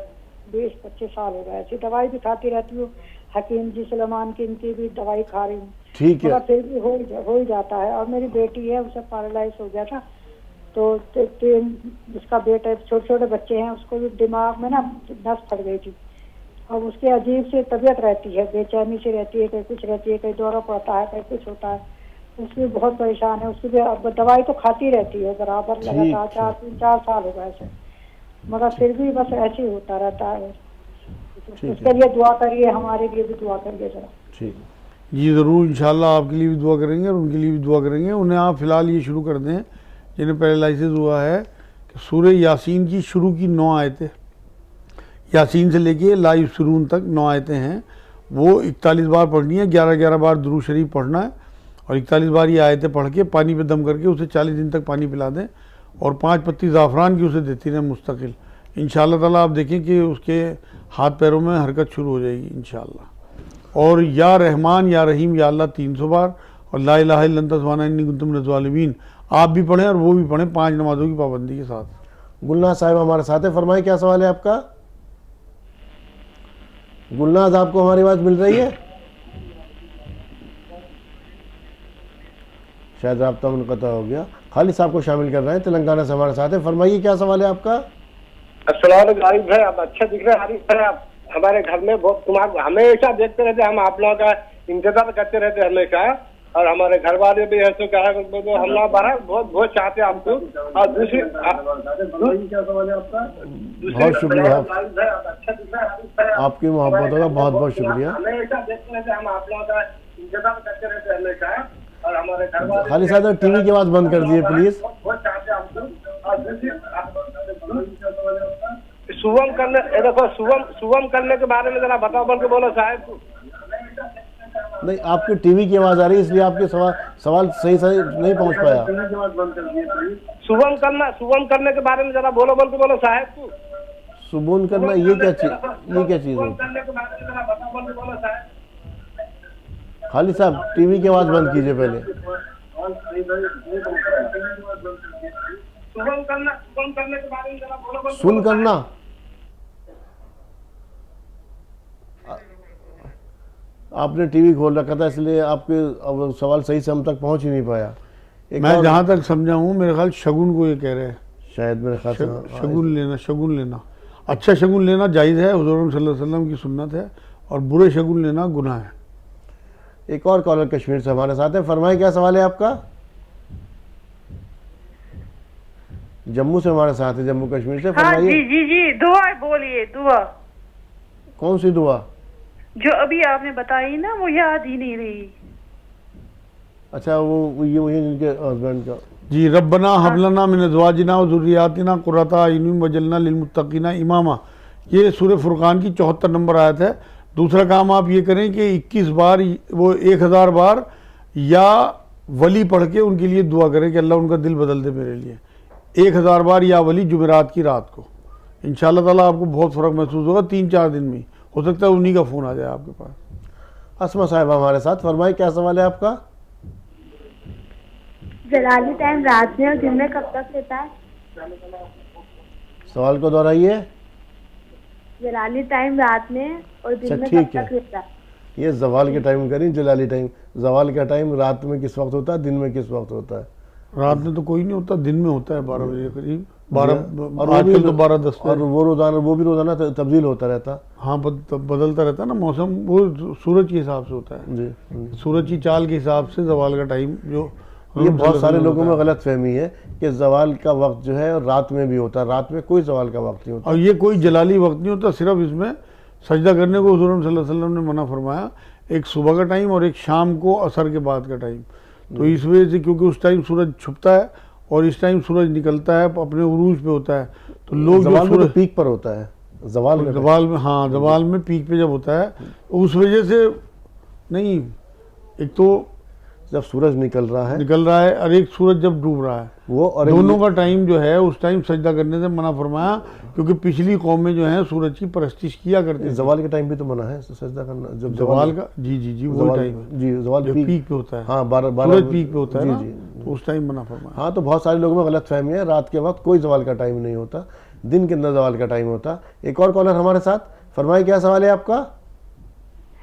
20-25 साल हो गए। ऐसी दवाई भी खाती रहती हूँ, हकीम जी सलमान की इनकी भी दवाई खा रही हूँ, ठीक है। मगर फिर भी हो ही जाता है। और मेरी बेटी है, उसे पैरालाइज हो गया था, तो उसका बेटा, छोटे छोटे बच्चे हैं, उसको भी दिमाग में ना नस फट गई थी। अब उसकी अजीब सी तबीयत रहती है, बेचैनी सी रहती है, कहीं कुछ रहती है, कहीं दौरा पड़ता है, कहीं कुछ होता है। उसमें बहुत परेशान है। उसकी भी दवाई तो खाती रहती है बराबर, लगातार 3-4 साल हो गए ऐसे, मगर फिर भी बस ऐसे ही होता रहता है। उसके लिए दुआ करिए, हमारे लिए भी दुआ करिए जरा। ठीक जी ज़रूर, इंशाल्लाह आपके लिए भी दुआ करेंगे और उनके लिए भी दुआ करेंगे। उन्हें आप फ़िलहाल ये शुरू कर दें जिन्हें पैरालिसिस हुआ है कि सूरह यासीन की शुरू की 9 आयतें, यासीन से लेके ला युबसिरून तक 9 आयतें हैं, वो 41 बार पढ़नी है। 11-11 बार दुरूद शरीफ पढ़ना है और 41 बार ये आयतें पढ़ के पानी पे दम करके उसे 40 दिन तक पानी पिला दें और 5 पत्ती ज़ाफ़रान की उसे देती रहें मुस्तकिल। इंशाअल्लाह ताला आप देखें कि उसके हाथ पैरों में हरकत शुरू हो जाएगी इंशाअल्लाह। और या रहमान या रहीम या अल्लाह 300 बार और ला इलाहा इल्ला अंता सुब्हानका इन्नी कुन्तु मिनज़ ज़ालिमीन आप भी पढ़ें और वो भी पढ़ें 5 नमाज़ों की पाबंदी के साथ। गुलनाज साहिब हमारे साथ है, फरमाइए क्या सवाल है आपका। गुलनाज, आपको हमारी आवाज़ मिल रही है? शायद राब्ता मुनक़ता हो गया। खालिद साहब को शामिल कर रहे हैं, तेलंगाना से हमारे साथ है, फरमाइए क्या सवाल है आपका। अस्सलाम वालेकुम आरिफ भाई, आप अच्छा दिख रहे हैं आरिफ भाई। आप हमारे घर में बहुत तुम्हारा हमेशा देखते रहते, हम आप लोगों का इंतजार करते रहते हमेशा, और हमारे घर वाले भी ऐसे कहा हम लोग बारह बहुत बहुत चाहते हैं आपको। और दूसरी बहुत शुक्रिया आपकी मोहब्बतों का, बहुत बहुत शुक्रिया। हमेशा देखते रहते, हम आप लोगों का इंतजार करते रहते हमेशा, और हमारे घर वाले खालिद साहब टीवी की आवाज़ बंद कर दीजिए प्लीज़। बहुत चाहते हैं आपको। और दूसरी सुवम करने, देखो सुवम करने के बारे में जरा बताओ, बोल के बोलो साहब। नहीं, आपकी टीवी की आवाज़ आ रही है इसलिए आपके सवाल सही नहीं पहुंच पाया। सुवम करने के बारे में जरा बोलो, बोल के बोलो साहब। सुबून करना ये क्या चीज़ है? खालिद साहब टीवी की आवाज़ बंद कीजिए पहले। सुन करना आपने टीवी खोल रखा था इसलिए आपके सवाल सही से हम तक पहुंच ही नहीं पाया। मैं जहाँ तक समझा हूँ मेरे ख्याल शगुन को ये कह रहे हैं, शायद मेरे ख्याल से शगुन लेना अच्छा शगुन लेना जायज़ है, हुज़ूर सल्लल्लाहु अलैहि वसल्लम की सुन्नत है, और बुरे शगुन लेना गुनाह है। एक और कॉलर कश्मीर से हमारे साथ है, फरमाइए क्या सवाल है आपका। जम्मू से हमारे साथ है, जम्मू कश्मीर से, फरमाइए। जी जी जी, दुआ बोलिए। दुआ कौन सी दुआ? जो अभी आपने बताई ना, वो याद ही नहीं रही। अच्छा, वो ये वही जिनके हस्बैंड का। जी, रब्बना हबलना मिन अज़वाजिना व ज़ुर्रिय्यातिना क़ुर्रता अयुन वजअलना लिलमुत्तक़ीना इमामा, ये सूरह फुरक़ान की 74 नंबर आयत है। दूसरा काम आप ये करें कि 21 बार वो 1000 बार या वली पढ़ के उनके लिए दुआ करें कि अल्लाह उनका दिल बदल दे मेरे लिए। 1000 बार या वली जुमेरात की रात को, इंशाअल्लाह ताला आपको बहुत फ़र्क महसूस होगा। 3-4 दिन में हो सकता है उन्हीं का फ़ोन आ जाए आपके पास। अस्मा साहब हमारे साथ, फरमाइए क्या सवाल है आपका। जलाली टाइम रात में और दिन में कब तक रहता है? सवाल को दोहराइए। जलाली टाइम रात में और दिन में कब तक रहता है? ये जवाल के टाइम करें, जलाली टाइम। जवाल का टाइम रात में किस वक्त होता है, दिन में किस वक्त होता है? रात में तो कोई नहीं होता, दिन में होता है 12 बजे करीब, 12 और आजकल तो 12-10। और वो भी रोजाना तब्दील होता रहता। हाँ, बदलता रहता है ना मौसम, वो सूरज के हिसाब से होता है जी, सूरज की चाल के हिसाब से जवाल का टाइम। जो ये बहुत सारे लोगों में गलत फहमी है कि जवाल का वक्त जो है रात में भी होता है, रात में कोई जवाल का वक्त नहीं होता। और ये कोई जलाली वक्त नहीं होता, सिर्फ इसमें सजदा करने को हुज़ूर सल्लल्लाहु अलैहि वसल्लम ने मना फरमाया, एक सुबह का टाइम और एक शाम को असर के बाद का टाइम। तो इस वजह से, क्योंकि उस टाइम सूरज छुपता है और इस टाइम सूरज निकलता है, अपने उरूज पे होता है, तो लोग जवाल में तो पीक पर होता है, जवाल में, हाँ जवाल में पीक पे जब होता है, उस वजह से नहीं, एक तो जब सूरज निकल रहा है और एक सूरज जब डूब रहा है, वो और दोनों का टाइम जो है उस टाइम सजदा करने से मना फरमाया, क्योंकि पिछली कौमें जो हैं सूरज की परस्तिश किया करती है। जवाल के टाइम भी तो मना है सजदा करना, जब जवाल का जी वो टाइम है जी, जवाल पीक पे होता है। हाँ, 12 पीक पे होता है ना, तो उस टाइम मना फरमाया। हाँ, तो बहुत सारे लोगों में गलत फहमी है, रात के वक्त कोई जवाल का टाइम नहीं होता, दिन के अंदर जवाल का टाइम होता। एक और कॉलर हमारे साथ, फरमाइए क्या सवाल है आपका।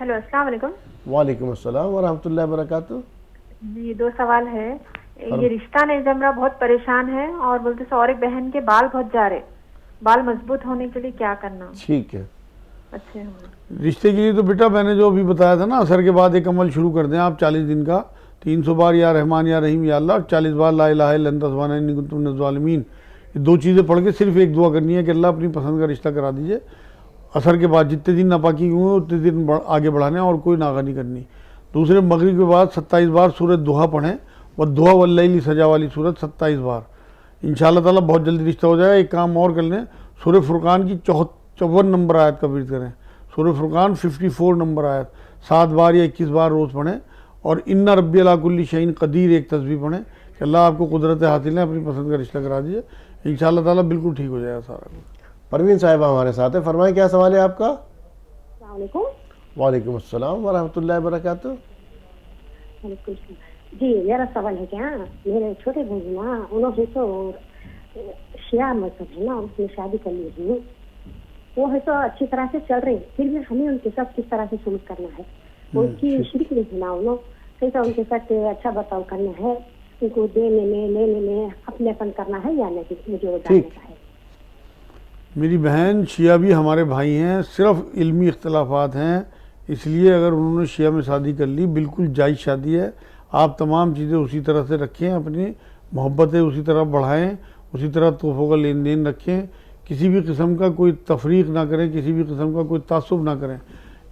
हेलो, अस्सलाम वालेकुम। वालेकुम अस्सलाम व रहमतुल्लाहि व बरकातुहू। जी, 2 सवाल है। ये रिश्ता नहीं जम रहा, बहुत परेशान है और बोलते सो, और एक बहन के बाल बहुत जा रहे, बाल मजबूत होने के लिए क्या करना? ठीक है, अच्छे रिश्ते के लिए तो बेटा मैंने जो अभी बताया था ना, असर के बाद एक अमल शुरू कर दें आप 40 दिन का, 300 बार या रहमान या रहीम या अल्लाह, 40 बार ला इलाहा इल्ला अंता सुब्हानका इन्नी कुन्तु मिनज़ ज़ालिमीन। ये 2 चीज़ें पढ़ के सिर्फ एक दुआ करनी है कि अल्लाह अपनी पसंद का रिश्ता करा दीजिए। असर के बाद जितने दिन नापाकी हुए उतने दिन आगे बढ़ाने और कोई नागा नहीं करनी। दूसरे मगरिब के बाद 27 बार सूरत दुहा पढ़ें, वह दुहा वल्लैली सजा वाली सूरत 27 बार, इंशाअल्लाह ताला बहुत जल्दी रिश्ता हो जाएगा। एक काम और कर लें, सूरह फुरकान की 54 नंबर आयत का विर्द करें। सूरह फुरकान 54 नंबर आयत 7 बार या 21 बार रोज़ पढ़ें। और इन्ना रब्बी अला कुल्ली शैइन कदीर एक तस्बीह पढ़ें कि अल्लाह आपको कुदरत हासिल है, अपनी पसंद का रिश्ता करा दीजिए, इंशाअल्लाह ताला बिल्कुल ठीक हो जाएगा सारा कुछ। परवीन साहिबा हमारे साथ है, फरमाएं क्या सवाल है आपका? अस्सलाम वालेकुम। वालेकुम अस्सलाम व रहमतुल्लाहि व बरकातुहू। जी, मेरा सवाल है क्या, मेरे छोटे भाई ना, उन्होंने तो शिया मजहब है ना, उसने शादी कर ली है, वो है तो अच्छी तरह से चल रही, फिर भी हमें उनके साथ किस तरह से सलूक करना है? वो उसकी शिरक नहीं है ना, उन्होंने कैसा उनके साथ अच्छा बर्ताव करना है, उनको देने में लेने में अपनेपन करना है या नहीं, मुझे वो जानना है। मेरी बहन शिया भी हमारे भाई हैं, सिर्फ इल्मी इख्तलाफात हैं, इसलिए अगर उन्होंने शिया में शादी कर ली बिल्कुल जायज़ शादी है। आप तमाम चीज़ें उसी तरह से रखें, अपनी मोहब्बतें उसी तरह बढ़ाएं, उसी तरह तोहफ़ों का लेन देन रखें, किसी भी किस्म का कोई तफरीक ना करें, किसी भी किस्म का कोई तासुब ना करें।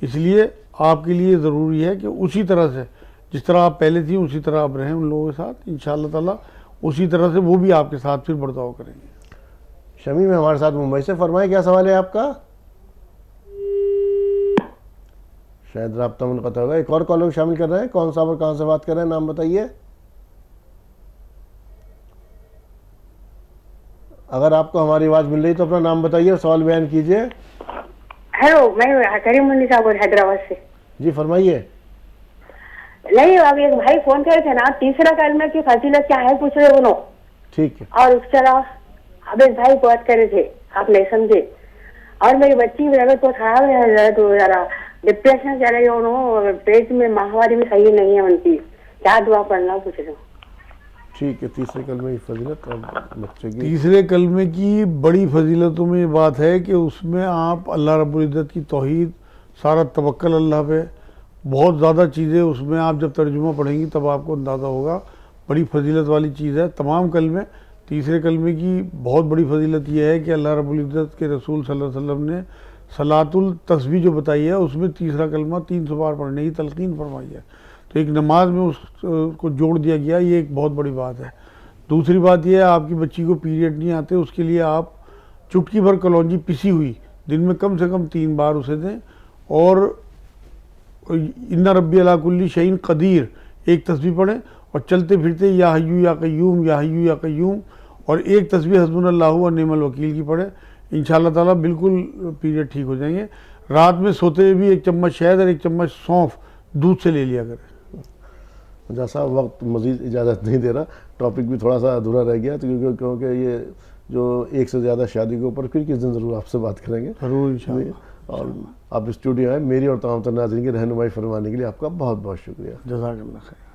इसलिए आपके लिए ज़रूरी है कि उसी तरह से जिस तरह आप पहले थी उसी तरह आप रहें उन लोगों के साथ, इंशाअल्लाह ताला उसी तरह से वो भी आपके साथ फिर बर्ताव करेंगे। शमीम हमारे साथ मुंबई से, फरमाएं क्या सवाल है आपका? शायद राब्ता मुनक़ता होगा। एक और कॉलर शामिल कर रहे हैं, कौन सा और कहाँ से बात कर रहे हैं, नाम बताइए। अगर आपको हमारी आवाज़ मिल रही तो अपना नाम बताइए और सवाल बयान कीजिए। हेलो, मैं करीमुन्निसा बोल हैदराबाद से। जी फरमाइए। नहीं, अब एक भाई फोन करे थे ना, तीसरा कलमे की फजीलत क्या है पूछ रहे उन्होंने। ठीक है। और उसके अलावा अब एक भाई बात करे थे, आप नहीं समझे। और मेरी बच्ची की तबीयत बहुत खराब है, तो जरा डिप्रेशन चल रही है, उन्होंने पेट में माहवारी भी सही नहीं है उनकी, क्या दुआ पढ़ना पूछ रहे हो। ठीक है, तीसरे कलमे की फजीलत और बच्चे की। तीसरे कलमे की बड़ी फजीलतों में ये बात है कि उसमें आप अल्लाह रब्बुल इज़्ज़त की तौहीद, सारा तवक्कल अल्लाह पे, बहुत ज़्यादा चीज़ें उसमें आप जब तर्जुमा पढ़ेंगी तब आपको अंदाज़ा होगा, बड़ी फजीलत वाली चीज़ है तमाम कलमे। तीसरे कलमे की बहुत बड़ी फजीलत यह है कि अल्लाह रब्बुल इज़्ज़त के रसूल सल्लल्लाहु अलैहि वसल्लम ने सलातुल तस्बीह जो बताई है उसमें तीसरा कलमा 300 बार पढ़ने की तलकीन फरमाई है, तो एक नमाज में उसको जोड़ दिया गया, ये एक बहुत बड़ी बात है। दूसरी बात यह है, आपकी बच्ची को पीरियड नहीं आते, उसके लिए आप चुटकी भर कलौंजी पिसी हुई दिन में कम से कम 3 बार उसे दें। और इन्ना रब्बी अला कुल्ली शैइन कदीर एक तस्बीह पढ़ें, और चलते फिरते या हय्यू या क़य्यूम या हय्यू या क़य्यूम, और एक तस्बीह हस्बुनल्लाहु व निअमल वकील की पढ़ें, इंशाअल्लाह ताला बिल्कुल पीरियड ठीक हो जाएंगे। रात में सोते हुए भी 1 चम्मच शहद और 1 चम्मच सौंफ दूध से ले लिया करें। जैसा वक्त मज़ीद इजाज़त नहीं दे रहा, टॉपिक भी थोड़ा सा अधूरा रह गया, तो क्योंकि ये जो एक से ज़्यादा शादी के ऊपर फिर किस दिन ज़रूर आपसे बात करेंगे ज़रूर इंशाअल्लाह। और आप स्टूडियो आए, मेरी और तमाम नाज़रीन की रहनुमाई फरमाने के लिए आपका बहुत बहुत शुक्रिया। जज़ाकल्लाह खैर।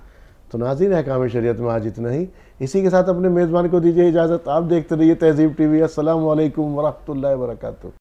तो नाज़रीन, अहकाम शरीयत में आज इतना ही। इसी के साथ अपने मेज़बान को दीजिए इजाज़त। आप देखते रहिए तहज़ीब टीवी। अस्सलामु अलैकुम व रहमतुल्लाहि व बरकातुहू।